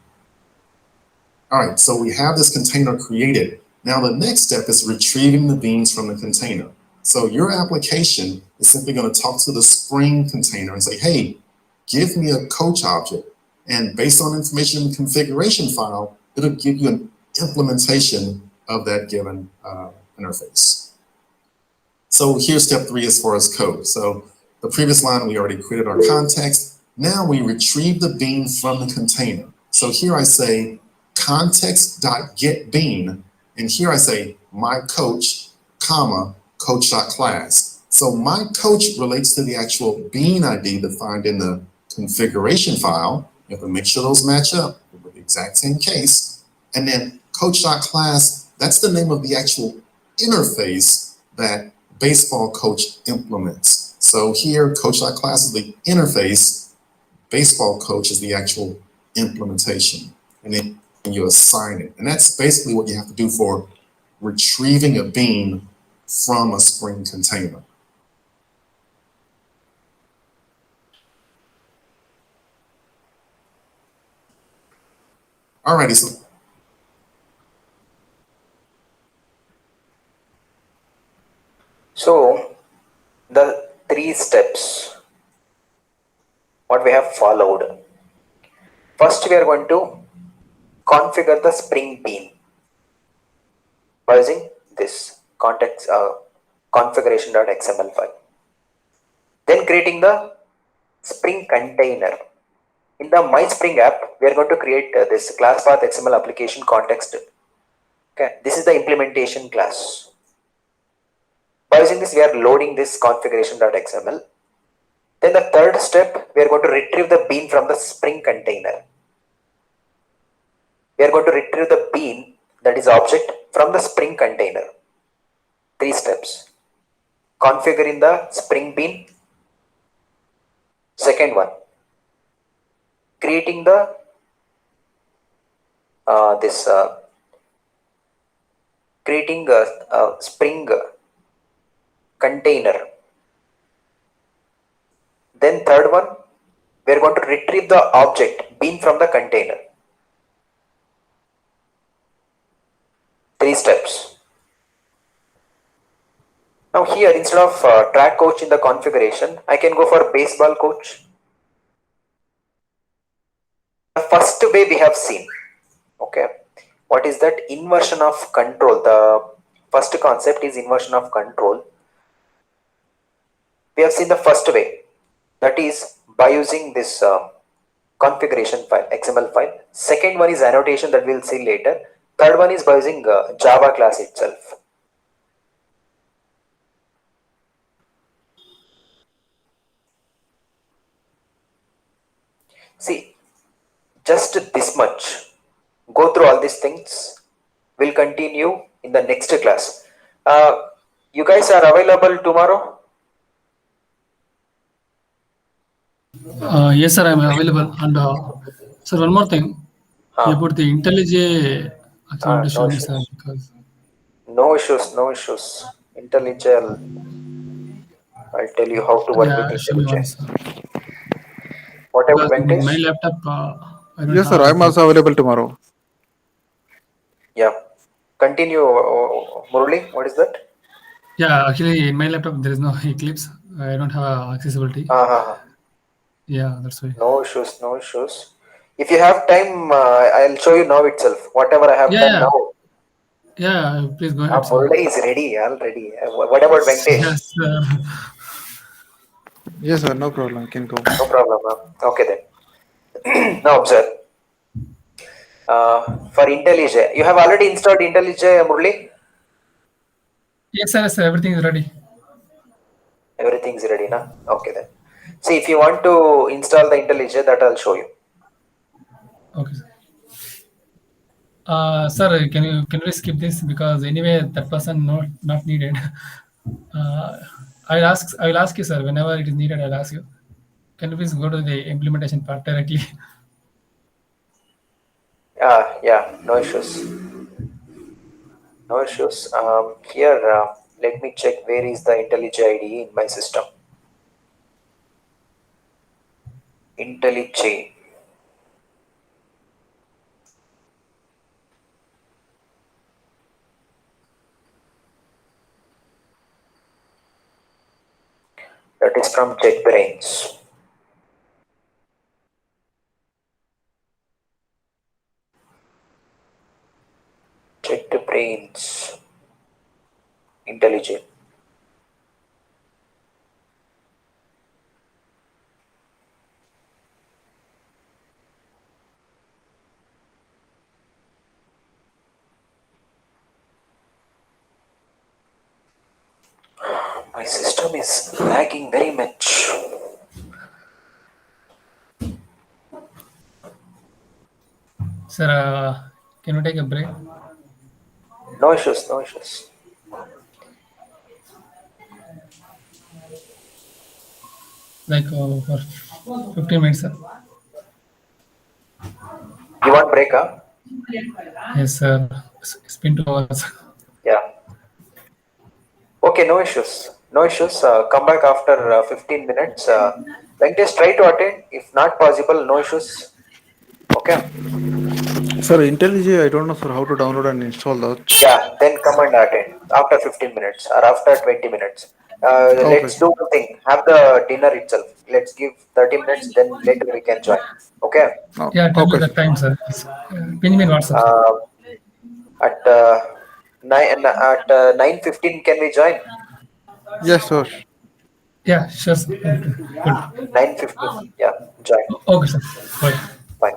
All right, so we have this container created. Now the next step is retrieving the beans from the container. So your application is simply going to talk to the Spring container and say, hey, give me a coach object. And based on information in the configuration file, it'll give you an implementation of that given interface. So here's step three as far as code. So the previous line, we already created our context. Now we retrieve the bean from the container. So here I say context.getBean, and here I say my coach, comma, coach.class. So my coach relates to the actual bean ID defined in the configuration file. You have to make sure those match up with the exact same case. And then coach.class, that's the name of the actual interface that baseball coach implements. So here, coach.class is the interface, baseball coach is the actual implementation. And then you assign it. And that's basically what you have to do for retrieving a bean from a Spring container. Alrighty, So the 3 steps what we have followed. First, we are going to configure the Spring bean by using this context configuration.xml file. Then creating the Spring container. In the My Spring app, we are going to create this class path XML application context. Okay, this is the implementation class. By using this, we are loading this configuration.xml. Then the third step, we are going to retrieve the bean from the Spring container. We are going to retrieve the bean, that is object, from the Spring container. 3 steps. Configuring the Spring bean. Second one, creating the creating a Spring container. Then third one, we are going to retrieve the object bean from the container. 3 steps. Now here, instead of track coach in the configuration, I can go for baseball coach. The first way we have seen, okay, what is that? Inversion of control. The first concept is inversion of control. We have seen the first way, that is by using this configuration file, XML file. Second one is annotation, that we'll see later. Third one is by using Java class itself. See, just this much. Go through all these things. We'll continue in the next class. You guys are available tomorrow? Yes, sir, I'm available. And sir, one more thing about the IntelliJ. Actually, I want to No show me, sir, issues. because No issues, no issues. IntelliJ, I'll tell you how to work with yeah, show me IntelliJ. once. What about Because in my Venkatesh? laptop, I don't Yes, sir. have I'm Eclipse. also available tomorrow. Yeah. Continue, Murali. What is that? Yeah, actually, in my laptop there is no Eclipse. I don't have accessibility. Yeah, that's why. No issues, no issues. If you have time, I'll show you now itself. Whatever I have Yeah, done yeah, now. yeah. Please go ahead, sir. Murali is ready already. What about Venkatesh? Yes, sir. Yes, sir. No problem. Can go. No problem. Okay then. Now observe. For IntelliJ, you have already installed IntelliJ, Murali? Yes, sir. Yes, sir. Everything is ready. Everything is ready, na? Okay then. See, if you want to install the IntelliJ, that I'll show you. Okay, sir. Sir, can we skip this because anyway that person not needed. Uh, I will ask you, sir. Whenever it is needed, I'll ask you. Can you please go to the implementation part directly? Yeah, no issues. No issues. Here, let me check where is the IntelliJ IDE in my system. IntelliJ. That is from JetBrains. JetBrains. IntelliJ. My system is lagging very much. Sir, can you take a break? No issues, no issues. Like for 15 minutes, sir. You want break, huh? Yes, sir. It's been 2 hours. Yeah. Okay, no issues. No issues. Come back after 15 minutes. Venkatesh, try to attend. If not possible, no issues. Okay. Sir, IntelliJ, I don't know, sir, how to download and install that. Yeah, then come and attend after 15 minutes or after 20 minutes. Okay. Let's do one thing. Have the dinner itself. Let's give 30 minutes, then later we can join. Okay. Oh, Yeah, tell me okay, the sir. time, sir. Ping me in WhatsApp, sir. Uh, at 9:15, can we join? Yes, sir. Yeah, sure, sir. Okay, good. 9:15. Yeah, join. Okay, sir. Bye. Bye.